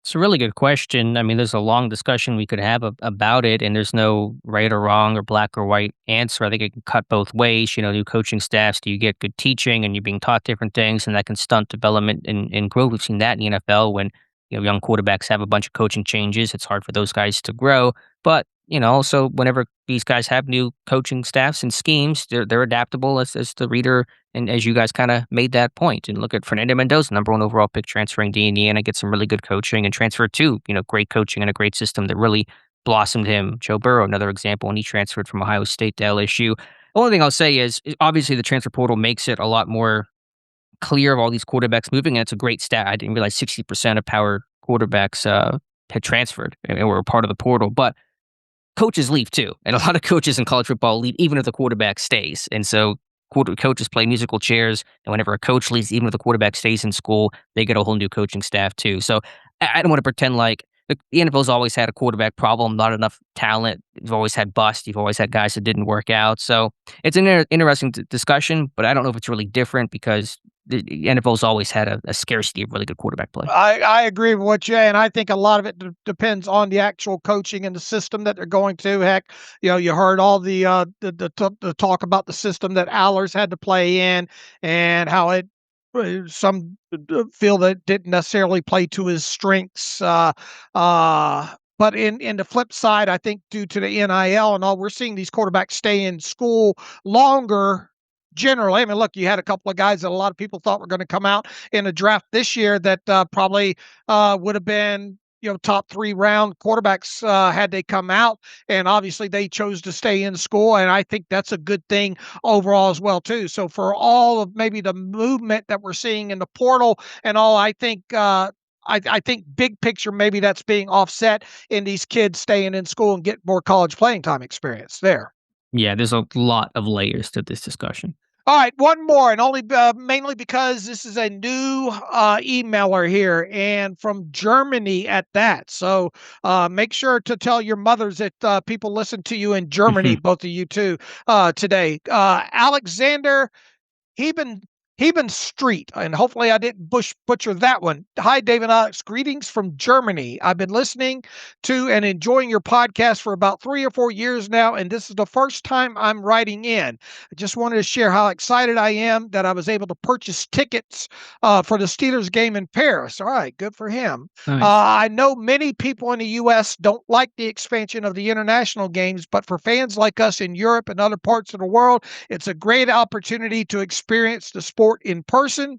It's a really good question. I mean, there's a long discussion we could have about it, and there's no right or wrong or black or white answer. I think it can cut both ways. New coaching staffs, do you get good teaching and you're being taught different things, and that can stunt development and growth. We've seen that in the NFL when young quarterbacks have a bunch of coaching changes. It's hard for those guys to grow. But also whenever these guys have new coaching staffs and schemes, they're adaptable, as the reader and as you guys kind of made that point. And look at Fernando Mendoza, number 1 overall pick, transferring to Indiana, get some really good coaching, and transferred to great coaching and a great system that really blossomed him. Joe Burrow, another example, when he transferred from Ohio State to LSU. The only thing I'll say is obviously the transfer portal makes it a lot more clear of all these quarterbacks moving, and it's a great stat. I didn't realize 60% of power quarterbacks had transferred and were a part of the portal, but coaches leave too, and a lot of coaches in college football leave even if the quarterback stays. And so coaches play musical chairs, and whenever a coach leaves, even if the quarterback stays in school, they get a whole new coaching staff too. So I don't want to pretend like the NFL's always had a quarterback problem, not enough talent. You've always had bust. You've always had guys that didn't work out. So it's an interesting discussion, but I don't know if it's really different because the NFL's always had a scarcity of really good quarterback play. I agree with what you, and I think a lot of it depends on the actual coaching and the system that they're going to. Heck, you heard all the talk about the system that Allers had to play in, and how it some feel that didn't necessarily play to his strengths. But in the flip side, I think due to the NIL and all, we're seeing these quarterbacks stay in school longer. Generally, I mean, look, you had a couple of guys that a lot of people thought were going to come out in a draft this year that probably would have been, top 3 round quarterbacks had they come out, and obviously they chose to stay in school, and I think that's a good thing overall as well too. So for all of maybe the movement that we're seeing in the portal and all, I think. I think big picture, maybe that's being offset in these kids staying in school and get more college playing time experience there. Yeah, there's a lot of layers to this discussion. All right, one more, and only mainly because this is a new emailer here, and from Germany at that. So make sure to tell your mothers that people listen to you in Germany, both of you too, today. Alexander Heben Heben Street, and hopefully I didn't butcher that one. Hi, Dave and Alex. Greetings from Germany. I've been listening to and enjoying your podcast for about 3 or 4 years now, and this is the first time I'm writing in. I just wanted to share how excited I am that I was able to purchase tickets for the Steelers game in Paris. All right, good for him. Nice. I know many people in the U.S. don't like the expansion of the international games, but for fans like us in Europe and other parts of the world, it's a great opportunity to experience the sport in person.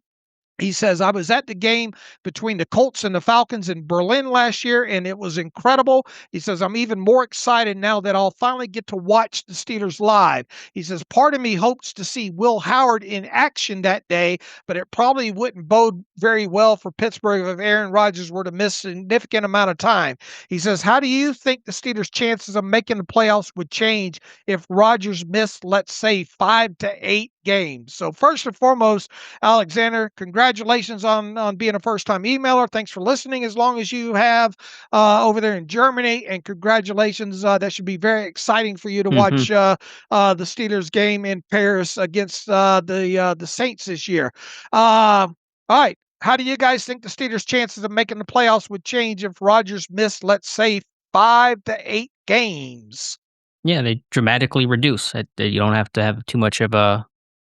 He says, I was at the game between the Colts and the Falcons in Berlin last year, and it was incredible. He says, I'm even more excited now that I'll finally get to watch the Steelers live. He says, part of me hopes to see Will Howard in action that day, but it probably wouldn't bode very well for Pittsburgh if Aaron Rodgers were to miss a significant amount of time. He says, how do you think the Steelers' chances of making the playoffs would change if Rodgers missed, let's say, 5 to 8 games? So first and foremost, Alexander, congratulations on being a first-time emailer. Thanks for listening as long as you have over there in Germany, and congratulations. That should be very exciting for you to watch the Steelers game in Paris against the Saints this year. All right. How do you guys think the Steelers' chances of making the playoffs would change if Rodgers missed, let's say, 5 to 8 games? Yeah, they dramatically reduce. You don't have to have too much of a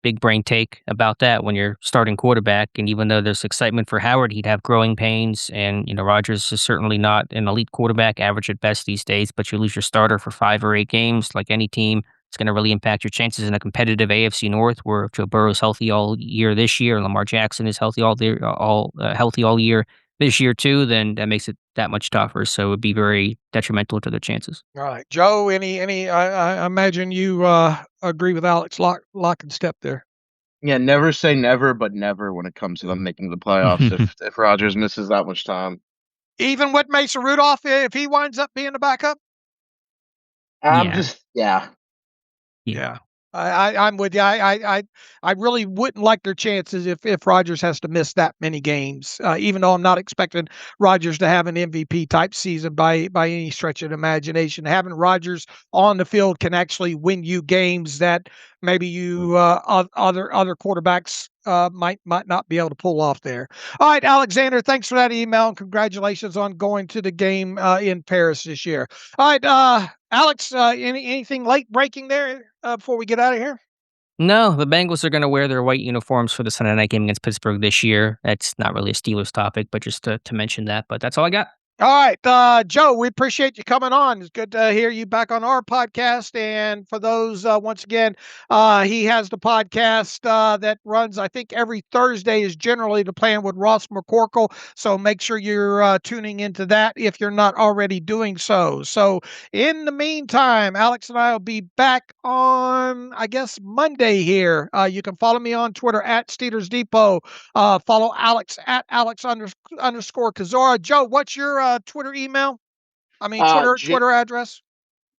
big brain take about that when you're starting quarterback. And even though there's excitement for Howard, he'd have growing pains. And, Rodgers is certainly not an elite quarterback, average at best these days, but you lose your starter for 5 or 8 games. Like any team, it's going to really impact your chances in a competitive AFC North where Joe Burrow's healthy all year this year, Lamar Jackson is healthy healthy all year this year too, then that makes it that much tougher. So it would be very detrimental to their chances. All right, Joe. I imagine you agree with Alex lock and step there. Yeah, never say never, but never when it comes to them making the playoffs if Rodgers misses that much time. Even with Mason Rudolph, if he winds up being the backup? Yeah. I'm with you. I really wouldn't like their chances if Rodgers has to miss that many games. Even though I'm not expecting Rodgers to have an MVP type season by any stretch of the imagination. Having Rodgers on the field can actually win you games that maybe you other quarterbacks might not be able to pull off there. All right, Alexander, thanks for that email and congratulations on going to the game in Paris this year. All right, Alex, anything late breaking there before we get out of here? No, the Bengals are going to wear their white uniforms for the Sunday night game against Pittsburgh this year. That's not really a Steelers topic, but just to mention that. But that's all I got. All right, Joe, we appreciate you coming on. It's good to hear you back on our podcast. And for those, once again, he has the podcast that runs, I think, every Thursday is generally the plan with Ross McCorkle. So make sure you're tuning into that if you're not already doing so. So in the meantime, Alex and I will be back on, I guess, Monday here. You can follow me on Twitter at Steelers Depot. Follow Alex at Alex underscore Kozora. Joe, what's your Twitter email? Twitter address?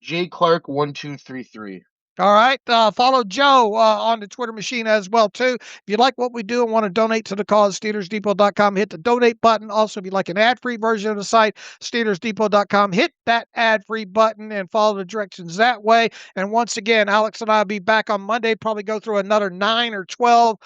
JClark1233. All right. Follow Joe on the Twitter machine as well, too. If you like what we do and want to donate to the cause, SteelersDepot.com, hit the donate button. Also, if you like an ad-free version of the site, SteelersDepot.com, hit that ad-free button and follow the directions that way. And once again, Alex and I will be back on Monday, probably go through another 9 or 12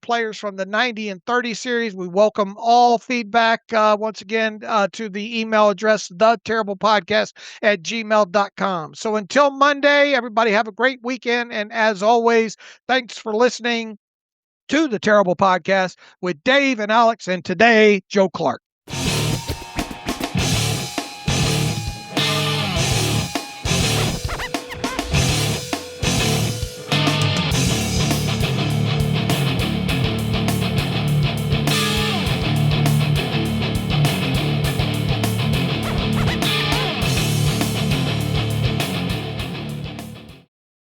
players from the 90 and 30 series. We welcome all feedback, once again, to the email address, theterriblepodcast@gmail.com. So until Monday, everybody have a great weekend. And as always, thanks for listening to the Terrible Podcast with Dave and Alex, and today, Joe Clark.